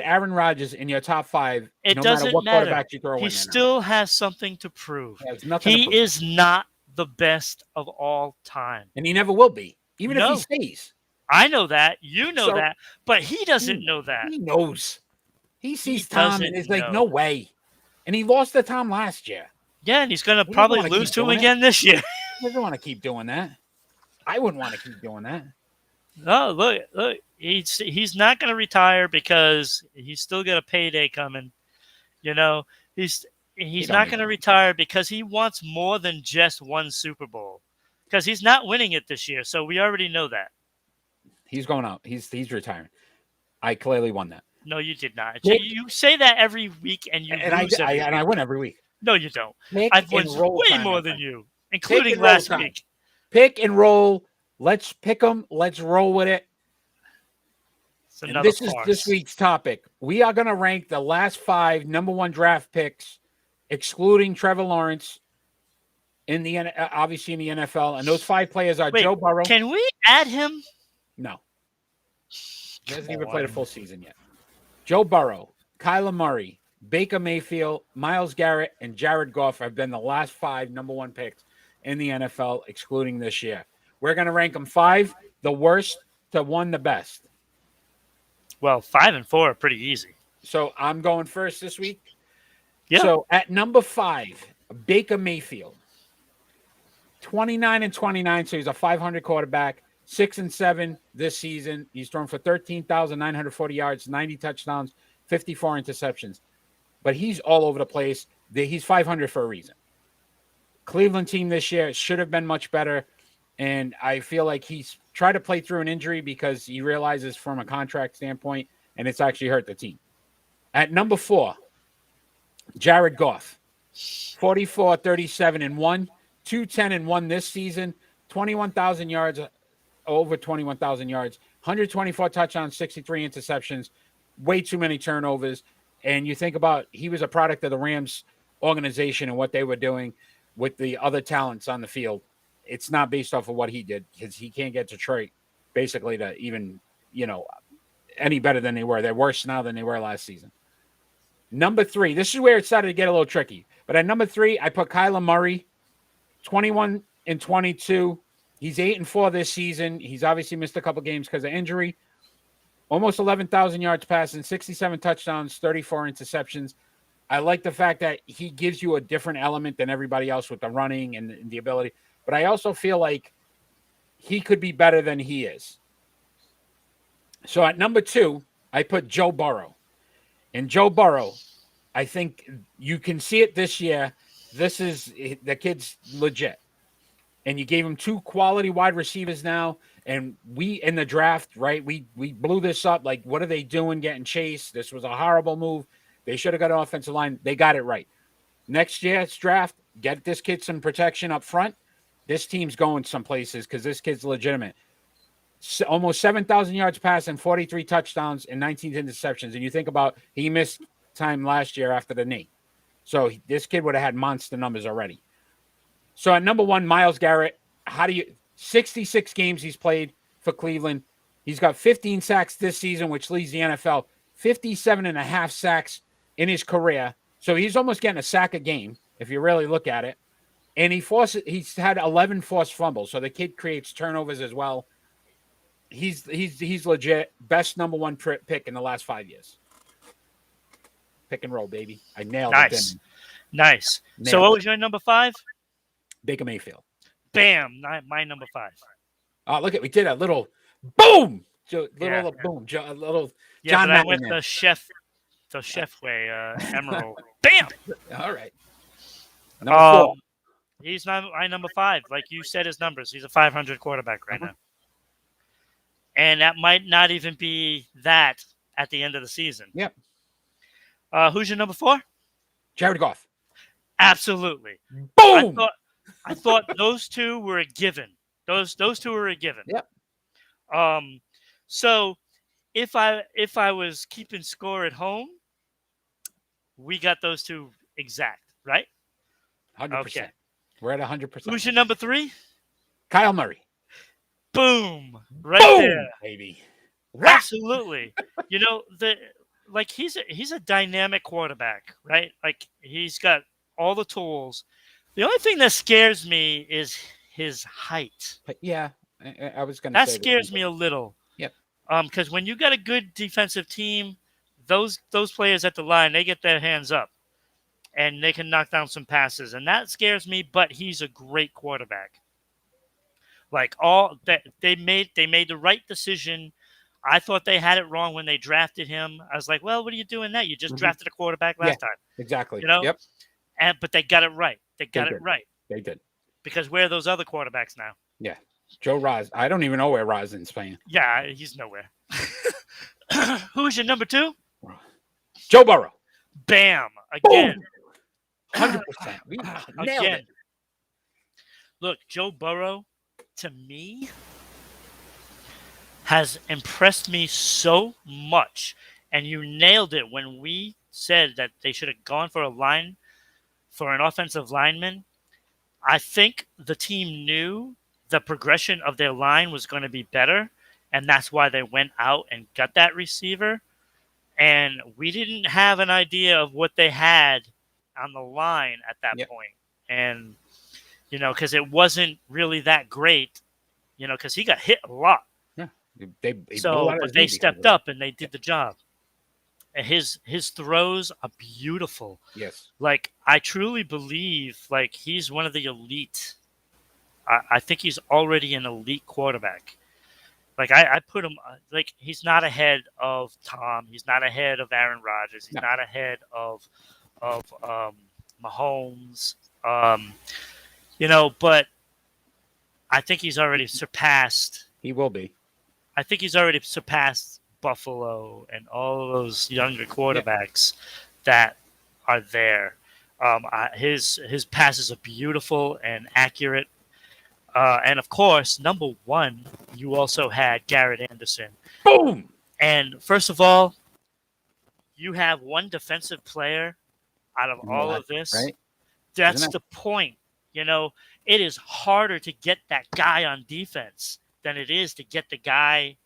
S1: Aaron Rodgers in your top 5.
S2: It doesn't matter what quarterback you throw in. He still has something to prove. He is not the best of all time,
S1: and he never will be, even if he stays.
S2: I know that. You know that, but he doesn't know that.
S1: He knows. He sees Tom, and it's like, no way. And he lost to Tom last year.
S2: Yeah, and he's going to probably lose to him again this year.
S1: He doesn't want to keep doing that. I wouldn't want to keep doing that.
S2: No, look. He's not going to retire because he's still got a payday coming. He's not going to retire because he wants more than just one Super Bowl. because he's not winning it this year. So we already know that.
S1: He's going out. He's retiring. I clearly won that.
S2: No, you did not.
S1: Pick-
S2: You say that every week, and you
S1: And
S2: lose every week.
S1: I win every week.
S2: No, you don't.
S1: Pick
S2: I've won
S1: and roll
S2: way
S1: time,
S2: more
S1: my
S2: than
S1: friend.
S2: you, including
S1: and roll
S2: last
S1: time.
S2: week.
S1: Pick and roll. Let's pick them. Let's roll with it.
S2: It's
S1: And
S2: another
S1: this is this week's topic. We are going to rank the last 5 number 1 draft picks, excluding Trevor Lawrence, obviously in the NFL. And those 5 players are
S2: Wait,
S1: Joe Burrow.
S2: Can we add him?
S1: No. He hasn't even played a full season yet. Joe Burrow, Kyler Murray, Baker Mayfield, Myles Garrett, and Jared Goff have been the last 5 number 1 picks in the NFL, excluding this year. We're going to rank them 5, the worst to 1, the best.
S2: Well, 5 and 4 are pretty easy.
S1: So I'm going first this week.
S2: Yeah.
S1: So at number 5, Baker Mayfield, 29 and 29. So he's a 500 quarterback, 6-7 this season. He's thrown for 13,940 yards, 90 touchdowns, 54 interceptions. But he's all over the place. He's 500 for a reason. Cleveland team this year should have been much better. And I feel like he's tried to play through an injury because he realizes from a contract standpoint, and it's actually hurt the team. At number 4, Jared Goff, 44, 37 and 1, 210 and 1 this season, 21,000 yards, over 21,000 yards, 124 touchdowns, 63 interceptions, way too many turnovers. And you think about, he was a product of the Rams organization and what they were doing with the other talents on the field. It's not based off of what he did, because he can't get Detroit basically to even, any better than they were. They're worse now than they were last season. Number 3, this is where it started to get a little tricky. But at number 3, I put Kyler Murray, 21 and 22. He's 8-4 this season. He's obviously missed a couple games because of injury. Almost 11,000 yards passing, 67 touchdowns, 34 interceptions. I like the fact that he gives you a different element than everybody else with the running and the ability. But I also feel like he could be better than he is. So at number 2, I put Joe Burrow. And Joe Burrow, I think you can see it this year. The kid's legit. And you gave him 2 quality wide receivers now. And we, in the draft, right, we blew this up. Like, what are they doing getting chased? This was a horrible move. They should have got an offensive line. They got it right. Next year's draft, get this kid some protection up front. This team's going some places because this kid's legitimate. Almost 7,000 yards passing, 43 touchdowns, and 19 interceptions. And you think about, he missed time last year after the knee. So this kid would have had monster numbers already. So at number 1, Myles Garrett, 66 games he's played for Cleveland. He's got 15 sacks this season, which leads the NFL 57.5 sacks in his career. So he's almost getting a sack a game, if you really look at it. And he's had 11 forced fumbles. So the kid creates turnovers as well. He's legit. Best number 1 pick in the last 5 years. Pick and roll, baby. I nailed it.
S2: Nice. So what was your number 5?
S1: Baker Mayfield.
S2: Bam. My number 5.
S1: Oh, look we did a little boom. Boom. A little John
S2: I went the chef way, Emerald. Bam.
S1: All right. Number 4.
S2: He's not my number 5. Like you said his numbers. He's a 500 quarterback right now. And that might not even be that at the end of the season.
S1: Yep.
S2: Who's your number 4?
S1: Jared Goff.
S2: Absolutely.
S1: Boom.
S2: I thought those 2 were a given. Those 2 were a given.
S1: Yep.
S2: So if I was keeping score at home, we got those 2 exact, right?
S1: 100%. Okay. We're at 100%.
S2: Who's your number 3?
S1: Kyle Murray.
S2: Boom. Right
S1: Boom,
S2: there.
S1: baby.
S2: Absolutely. He's a dynamic quarterback, right? Like he's got all the tools. The only thing that scares me is his height.
S1: But yeah, I was going to say
S2: that scares me a little.
S1: Yep.
S2: Because when you got a good defensive team, those players at the line, they get their hands up and they can knock down some passes, and that scares me. But he's a great quarterback. Like all that they made the right decision. I thought they had it wrong when they drafted him. I was like, well, what are you doing that? You just drafted a quarterback last time.
S1: Exactly.
S2: Yep. But they got it right. They got it right.
S1: They did.
S2: Because where are those other quarterbacks now?
S1: Yeah. Joe Ros. I don't even know where Rosin's playing.
S2: Yeah, he's nowhere. Who's your number 2?
S1: Joe Burrow.
S2: Bam! Again.
S1: Boom. 100%. We nailed
S2: Again.
S1: it.
S2: Look, Joe Burrow, to me, has impressed me so much. And you nailed it when we said that they should have gone for an offensive lineman. I think the team knew the progression of their line was going to be better, and that's why they went out and got that receiver. And we didn't have an idea of what they had on the line at that point. And, because it wasn't really that great, because he got hit a lot.
S1: Yeah.
S2: But they stepped up and they did the job. And his throws are beautiful.
S1: Yes.
S2: Like, I truly believe, like, he's one of the elite. I think he's already an elite quarterback. Like, I put him, like, he's not ahead of Tom. He's not ahead of Aaron Rodgers. He's not ahead of Mahomes. But I think he's already surpassed.
S1: He will be.
S2: I think he's already surpassed Buffalo and all of those younger quarterbacks that are there. His passes are beautiful and accurate. And of course, number 1, you also had Garrett Anderson.
S1: Boom!
S2: And first of all, you have one defensive player out of all of this.
S1: Right?
S2: That's the point. It is harder to get that guy on defense than it is to get the guy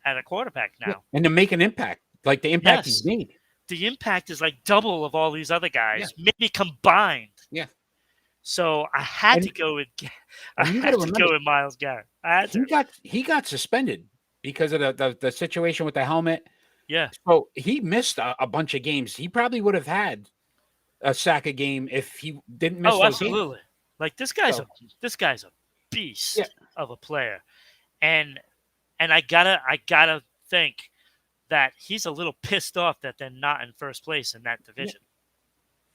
S2: at a quarterback now.
S1: Yeah. And to make an impact, like the impact he's made.
S2: The impact is like double of all these other guys, maybe combined.
S1: Yeah.
S2: So I had to go with Myles Garrett.
S1: He got suspended because of the situation with the helmet.
S2: Yeah.
S1: So he missed a bunch of games. He probably would have had a sack a game if he didn't miss those
S2: absolutely.
S1: games.
S2: Like this guy's a beast of a player. And I gotta think that he's a little pissed off that they're not in first place in that division.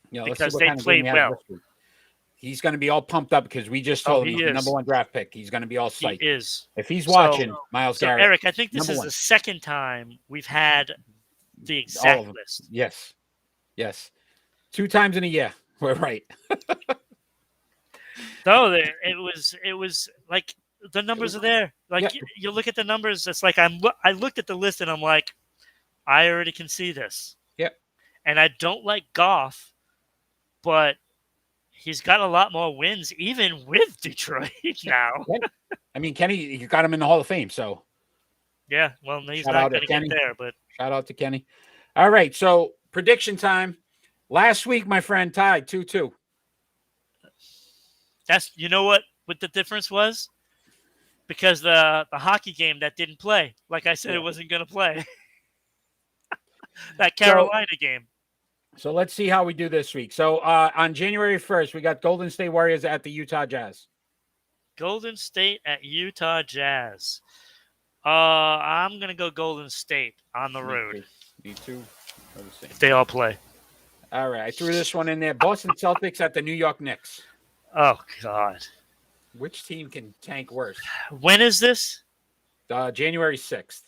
S1: Yeah.
S2: Because they played well.
S1: He's going to be all pumped up because we just told him he's the number 1 draft pick. He's going to be all psyched.
S2: He is.
S1: If he's watching, Myles Garrett.
S2: Eric, I think this is the second time we've had the exact list.
S1: Yes. 2 times in a year. We're right.
S2: No, it was like the numbers are there. Like you look at the numbers, it's like I looked at the list and I'm like, I already can see this.
S1: Yep.
S2: And I don't like Goff, but he's got a lot more wins, even with Detroit now.
S1: I mean, Kenny, you got him in the Hall of Fame, so.
S2: Yeah, well, he's not going to get there, but.
S1: Shout out to Kenny. All right, so prediction time. Last week, my friend, tied 2-2.
S2: You know what the difference was? Because the hockey game that didn't play, like I said, it wasn't going to play. That Carolina game.
S1: So let's see how we do this week. So on January 1st, we got Golden State Warriors at the Utah Jazz.
S2: Golden State at Utah Jazz. I'm going to go Golden State on the road.
S1: Me too.
S2: If they all play.
S1: All right. I threw this one in there. Boston Celtics at the New York Knicks.
S2: Oh, God.
S1: Which team can tank worse?
S2: When is this?
S1: January 6th.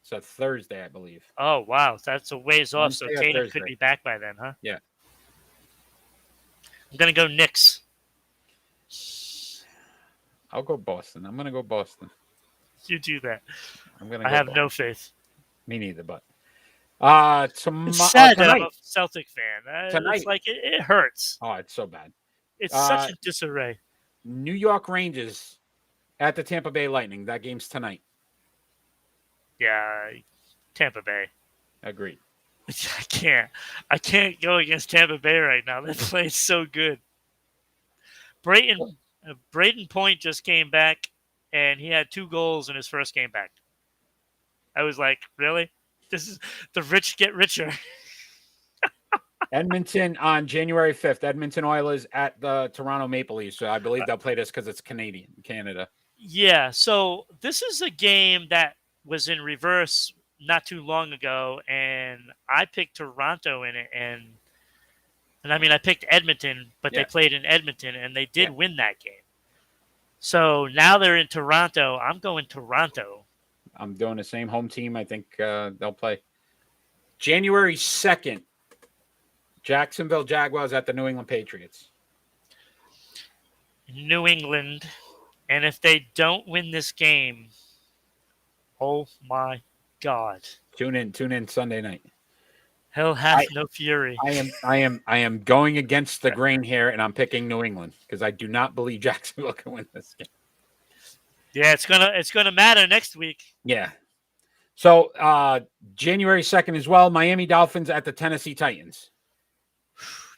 S1: It's a Thursday, I believe.
S2: Oh, wow. That's a ways off, so Tatum could be back by then, huh?
S1: Yeah.
S2: I'm going to go Knicks.
S1: I'll go Boston. I'm going to go Boston.
S2: You do that.
S1: I
S2: have no faith.
S1: Me neither, but.
S2: It's sad that I'm a Celtic fan.
S1: Tonight.
S2: It's like it hurts.
S1: Oh, it's so bad.
S2: It's such a disarray.
S1: New York Rangers at the Tampa Bay Lightning. That game's tonight.
S2: Yeah, Tampa Bay.
S1: Agreed.
S2: I can't go against Tampa Bay right now. They're playing so good. Braden Point just came back, and he had 2 goals in his first game back. I was like, really? This is the rich get richer.
S1: Edmonton on January 5th. Edmonton Oilers at the Toronto Maple Leafs. So I believe they'll play this because it's Canada. Yeah.
S2: So this is a game that was in reverse not too long ago, and I picked Toronto in it, and I mean I picked Edmonton, but they played in Edmonton, and they did win that game. So now they're in Toronto. I'm going Toronto.
S1: I'm doing the same home team. I think they'll play January 2nd. Jacksonville Jaguars at the New England Patriots.
S2: New England. And if they don't win this game, oh my God.
S1: Tune in Sunday night.
S2: Hell hath no fury.
S1: I am going against the grain here, and I'm picking New England because I do not believe Jacksonville can win this game.
S2: Yeah, it's gonna matter next week.
S1: Yeah. So January 2nd as well, Miami Dolphins at the Tennessee Titans.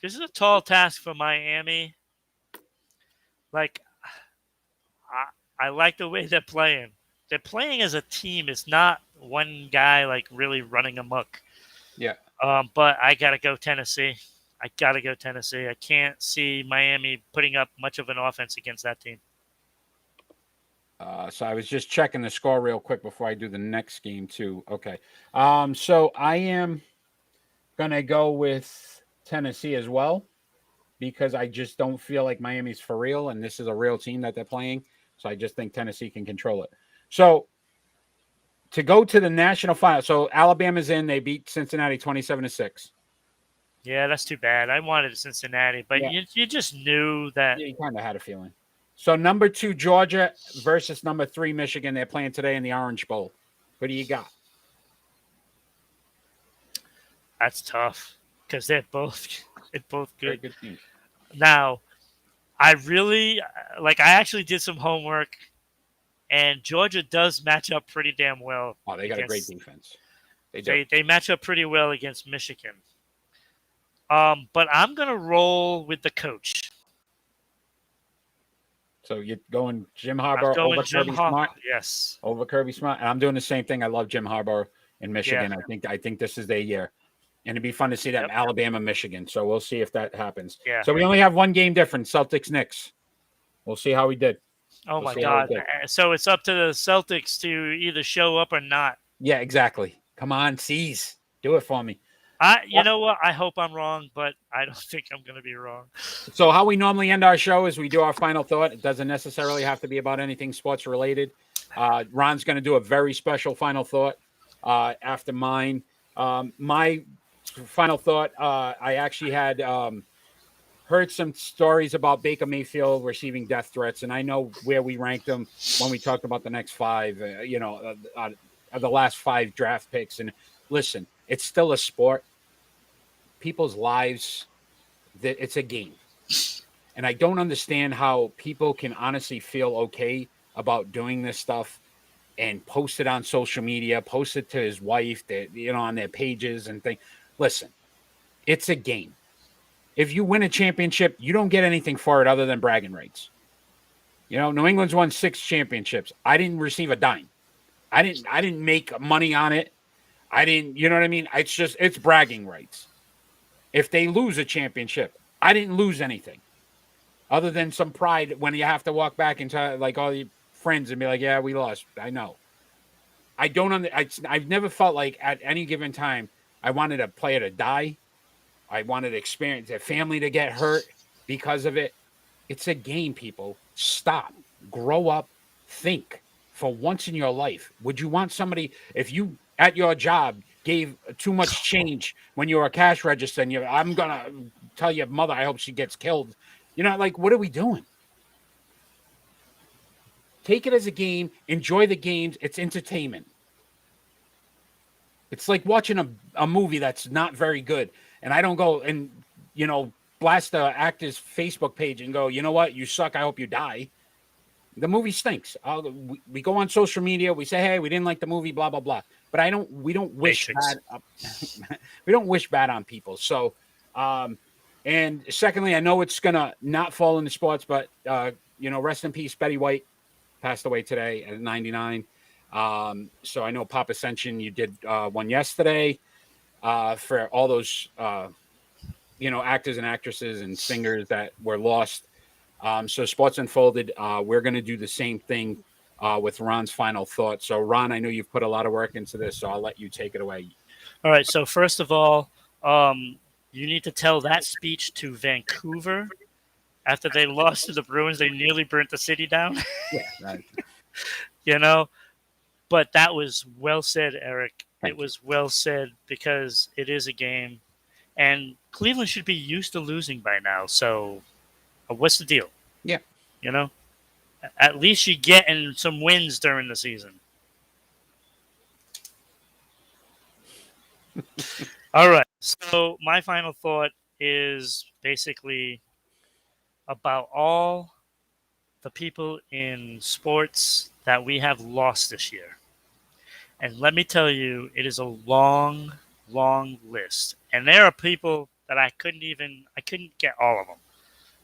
S2: This is a tall task for Miami. Like, I like the way they're playing. They're playing as a team. It's not one guy like really running amok.
S1: Yeah.
S2: But I gotta go Tennessee. I can't see Miami putting up much of an offense against that team.
S1: So I was just checking the score real quick before I do the next game too. Okay. So I am gonna go with Tennessee as well because I just don't feel like Miami's for real, and this is a real team that they're playing. So I just think Tennessee can control it. So to go to the national final, so Alabama's in. They beat Cincinnati 27-6.
S2: Yeah, that's too bad. I wanted Cincinnati, but
S1: Yeah.
S2: you just knew that.
S1: Yeah, you kind of had a feeling. So number 2 Georgia versus number 3 Michigan. They're playing today in the Orange Bowl. What do you got?
S2: That's tough because they're both
S1: Very
S2: good.
S1: good teams.
S2: Now, I really I actually did some homework, and Georgia does match up pretty damn well.
S1: Oh, they got a great defense.
S2: They match up pretty well against Michigan. But I'm gonna roll with the coach.
S1: So you're going Jim Harbaugh over Kirby Smart?
S2: Yes.
S1: Over Kirby Smart. And I'm doing the same thing. I love Jim Harbaugh in Michigan. Yeah. I think this is their year. And it'd be fun to see that in Alabama, Michigan. So we'll see if that happens.
S2: Yeah.
S1: So we only have one game difference, Celtics Knicks. We'll see how we did.
S2: Oh my God. So it's up to the Celtics to either show up or not.
S1: Yeah, exactly. Come on, C's. Do it for me.
S2: You know what? I hope I'm wrong, but I don't think I'm going to be wrong.
S1: So how we normally end our show is we do our final thought. It doesn't necessarily have to be about anything sports related. Ron's going to do a very special final thought after mine. My final thought, I actually had heard some stories about Baker Mayfield receiving death threats, and I know where we ranked him when we talked about the next 5, the last 5 draft picks. And listen, it's still a sport. People's lives, it's a game. And I don't understand how people can honestly feel okay about doing this stuff and post it on social media, post it to his wife, on their pages and things. Listen, it's a game. If you win a championship, you don't get anything for it other than bragging rights. New England's won 6 championships. I didn't receive a dime. I didn't make money on it. I didn't, you know what I mean? It's bragging rights. If they lose a championship, I didn't lose anything other than some pride when you have to walk back into like all your friends and be like, yeah, we lost. I know. I've never felt like at any given time I wanted a player to die. I wanted to experience a family to get hurt because of it. It's a game, people. Stop. Grow up. Think. For once in your life, would you want somebody, if you at your job gave too much change when you were a cash register and I'm going to tell your mother, I hope she gets killed. What are we doing? Take it as a game. Enjoy the games. It's entertainment. It's like watching a movie that's not very good. And I don't go and, blast the actor's Facebook page and go, you know what? You suck. I hope you die. The movie stinks. We go on social media. We say, hey, we didn't like the movie, blah, blah, blah. But we don't wish bad. We don't wish bad on people. So, and secondly, I know it's going to not fall into sports, but, rest in peace. Betty White passed away today at 99. So I know Papa Ascension, you did one yesterday for all those, actors and actresses and singers that were lost. So Sports Unfolded, we're going to do the same thing with Ron's final thought. So Ron, I know you've put a lot of work into this, so I'll let you take it away.
S2: All right. So first of all, you need to tell that speech to Vancouver After they lost to the Bruins, they nearly burnt the city down.
S1: Yeah.
S2: You know, but that was well said, Eric.
S1: Thank
S2: It
S1: you.
S2: was well said because it is a game, and Cleveland should be used to losing by now. So, what's the deal?
S1: Yeah.
S2: You know, at least you get in some wins during the season. All right. So my final thought is basically about all the people in sports that we have lost this year. And let me tell you, it is a long, long list. And there are people that I couldn't get all of them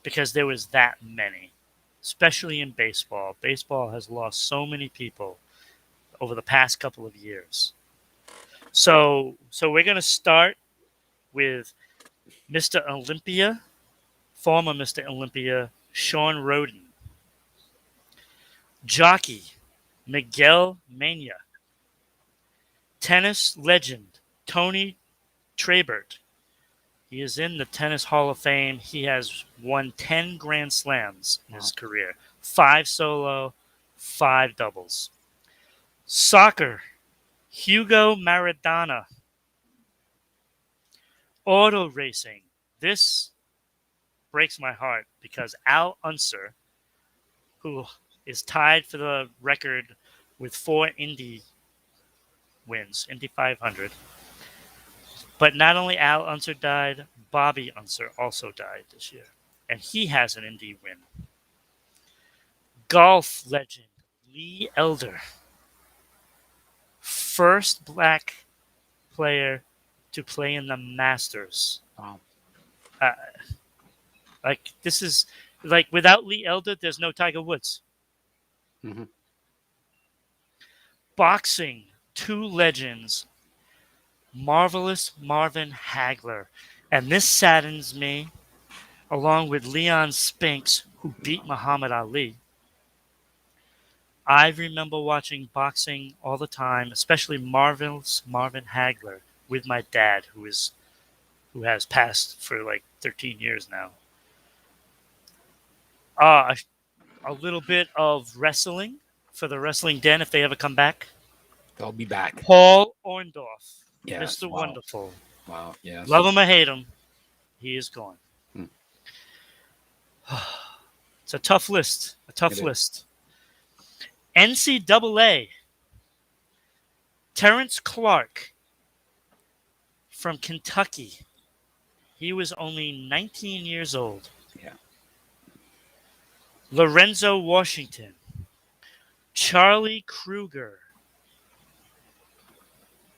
S2: because there was that many, especially in baseball. Baseball has lost so many people over the past couple of years. So we're going to start with Mr. Olympia, former Mr. Olympia, Sean Roden. Jockey, Miguel Mania. Tennis legend, Tony Trabert. He is in the Tennis Hall of Fame. He has won 10 Grand Slams in his career. 5 solo, 5 doubles. Soccer, Hugo Maradona. Auto racing. This breaks my heart because Al Unser, who is tied for the record with 4 Indy wins, Indy 500. But not only Al Unser died, Bobby Unser also died this year. And he has an Indy win. Golf legend, Lee Elder. First black player to play in the Masters.
S1: Wow.
S2: This is like without Lee Elder, there's no Tiger Woods.
S1: Mm-hmm.
S2: Boxing, 2 legends, Marvelous Marvin Hagler. And this saddens me, along with Leon Spinks, who beat Muhammad Ali. I remember watching boxing all the time, especially Marvelous Marvin Hagler, with my dad, who has passed for like 13 years now. A little bit of wrestling for the Wrestling Den if they ever come back.
S1: They'll be back.
S2: Paul Orndorff,
S1: Yes.
S2: Mr.
S1: Wow.
S2: Wonderful.
S1: Wow. Yes.
S2: Love him or hate him, he is gone.
S1: Hmm.
S2: It's a tough list.
S1: It is.
S2: NCAA. Terrence Clark from Kentucky. He was only 19 years old.
S1: Yeah.
S2: Lorenzo Washington. Charlie Kruger.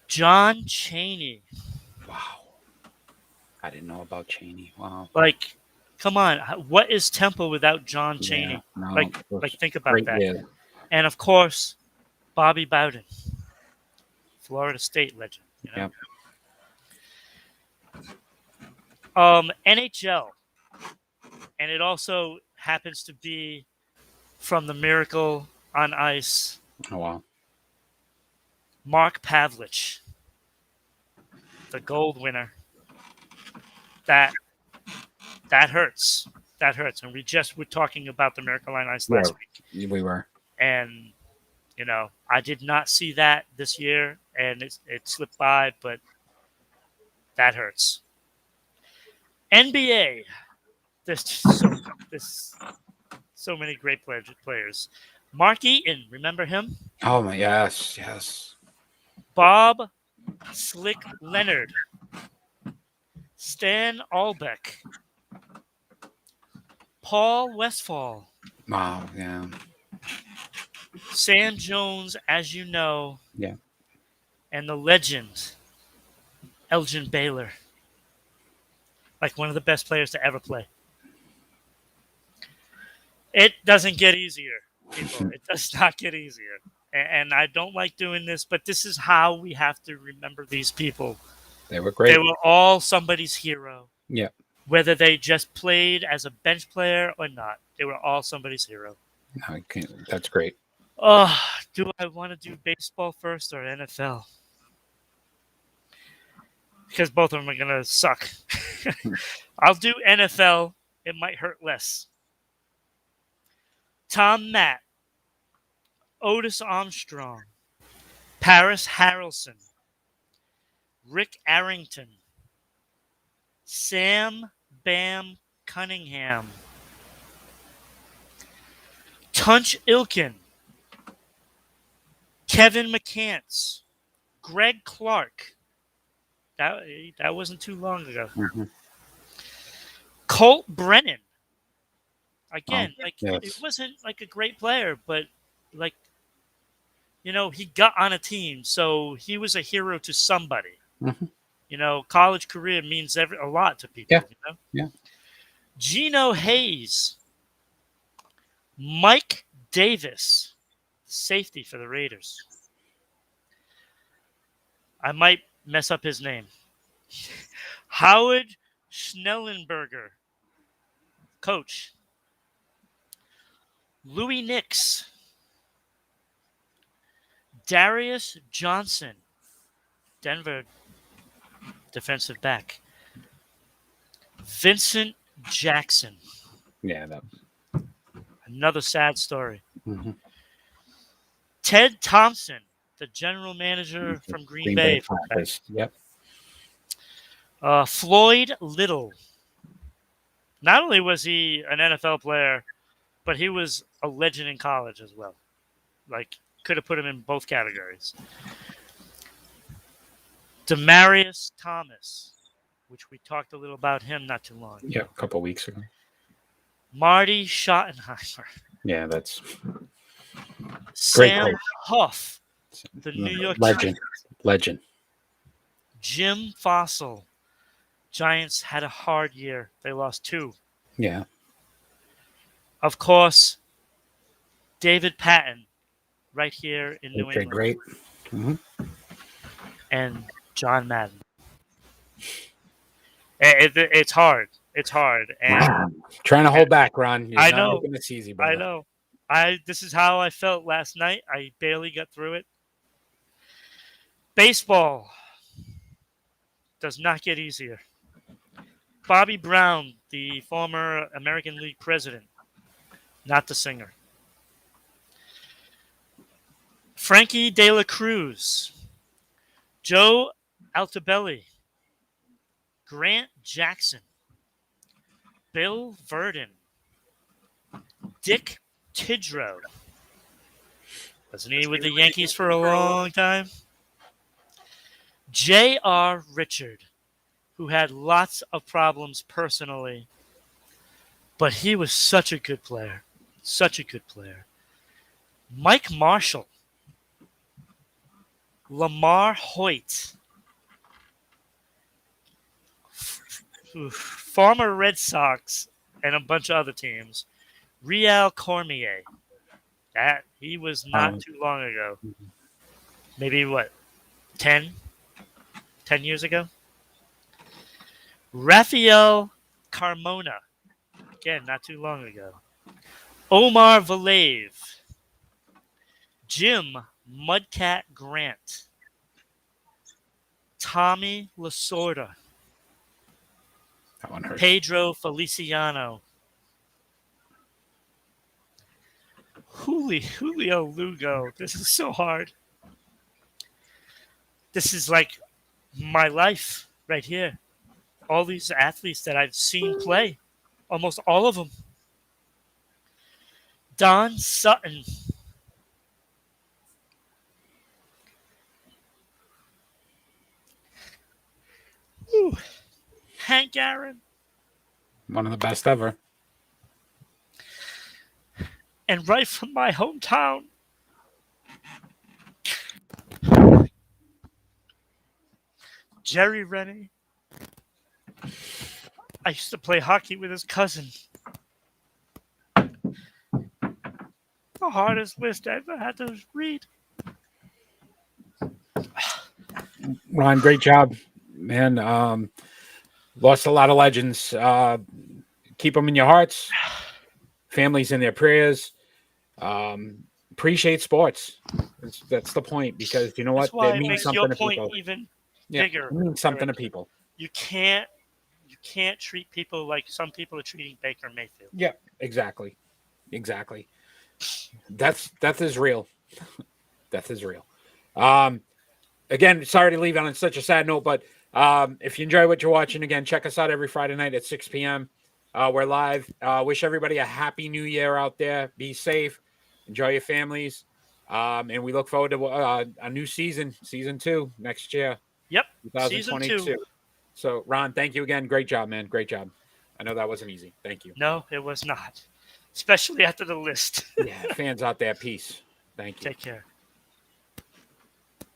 S2: John Chaney.
S1: Wow. I didn't know about Cheney. Wow.
S2: Like, come on. What is Temple without John Chaney?
S1: Yeah, no,
S2: Like think about
S1: great
S2: that.
S1: year.
S2: And of course, Bobby Bowden, Florida State legend. You know?
S1: Yep.
S2: NHL, and it also happens to be from the Miracle on Ice.
S1: Oh wow.
S2: Mark Pavlich, the gold winner. That hurts. That hurts. And we just were talking about the Miracle on Ice last week.
S1: We were.
S2: And, I did not see that this year, and it slipped by, but that hurts. NBA. There's so many great players. Mark Eaton, remember him?
S1: Oh my yes.
S2: Bob Slick Leonard. Stan Albeck. Paul Westphal.
S1: Wow, yeah.
S2: Sam Jones, as you know.
S1: Yeah.
S2: And the legend, Elgin Baylor. Like one of the best players to ever play. It doesn't get easier, people. It does not get easier. And I don't like doing this, but this is how we have to remember these people.
S1: They were great.
S2: They were all somebody's hero.
S1: Yeah.
S2: Whether they just played as a bench player or not. They were all somebody's hero.
S1: No, that's great.
S2: Oh, do I want to do baseball first or NFL? Because both of them are going to suck. I'll do NFL. It might hurt less. Tom Matt, Otis Armstrong, Paris Harrelson, Rick Arrington, Sam Bam Cunningham, Tunch Ilkin, Kevin McCants, Greg Clark. That wasn't too long ago.
S1: Mm-hmm.
S2: Colt Brennan. Again,
S1: yes.
S2: it wasn't like a great player, but like, he got on a team, so he was a hero to somebody.
S1: Mm-hmm.
S2: College career means a lot to people.
S1: Yeah. Yeah.
S2: Geno Hayes, Mike Davis, safety for the Raiders. I might mess up his name. Howard Schnellenberger, coach. Louis Nix, Darius Johnson, Denver defensive back. Vincent Jackson.
S1: Yeah.
S2: Another sad story.
S1: Mm-hmm.
S2: Ted Thompson, the general manager from Green Bay.
S1: Yep.
S2: Floyd Little. Not only was he an NFL player, but he was a legend in college as well. Could have put him in both categories. Demarius Thomas, which we talked a little about him not too long ago.
S1: Yeah, a couple weeks ago.
S2: Marty Schottenheimer.
S1: Yeah, that's
S2: Sam Huff, the New York
S1: legend.
S2: Jim Fossil. Giants had a hard year. They lost 2.
S1: Yeah.
S2: Of course, David Patton, right here in New England.
S1: Great. Mm-hmm.
S2: And John Madden. It's hard. It's hard. And
S1: trying to hold back, Ron.
S2: I know.
S1: It's easy, brother.
S2: I know. This is how I felt last night. I barely got through it. Baseball does not get easier. Bobby Brown, the former American League president, not the singer. Frankie De La Cruz, Joe Altobelli, Grant Jackson, Bill Verdon, Dick Tidrow. Wasn't he with the Yankees for a long time? J.R. Richard, who had lots of problems personally, but he was such a good player. Such a good player. Mike Marshall, Lamar Hoyt, former Red Sox and a bunch of other teams, Real Cormier. That he was not too long ago. Maybe 10 years ago? Rafael Carmona. Again, not too long ago. Omar Valave. Jim Mudcat Grant. Tommy Lasorda.
S1: That one hurts.
S2: Pedro Feliciano. Julio Lugo. This is so hard. This is like my life right here. All these athletes that I've seen play. Almost all of them. Don Sutton. Ooh. Hank Aaron.
S1: One of the best ever.
S2: And right from my hometown. Jerry Rennie. I used to play hockey with his cousin. The hardest list I ever had to read.
S1: Ron, great job, man. Lost a lot of legends. Keep them in your hearts. Families in their prayers. Appreciate sports. That's the point, because you know what?
S2: That
S1: means
S2: makes
S1: something
S2: your
S1: to
S2: point
S1: people.
S2: even
S1: Yeah,
S2: bigger.
S1: it means something to people.
S2: You can't treat people like some people are treating Baker Mayfield.
S1: Yeah, exactly. Death is real. Death is real. Again, sorry to leave on such a sad note, but if you enjoy what you're watching, again, check us out every Friday night at 6 p.m. We're live. Wish everybody a happy new year out there. Be safe. Enjoy your families. And we look forward to a new season 2 next year.
S2: Yep.
S1: 2022.
S2: Season 2.
S1: So, Ron, thank you again. Great job, man. Great job. I know that wasn't easy. Thank you.
S2: No, it was not. Especially after the list.
S1: Yeah, fans out there, peace. Thank you.
S2: Take care.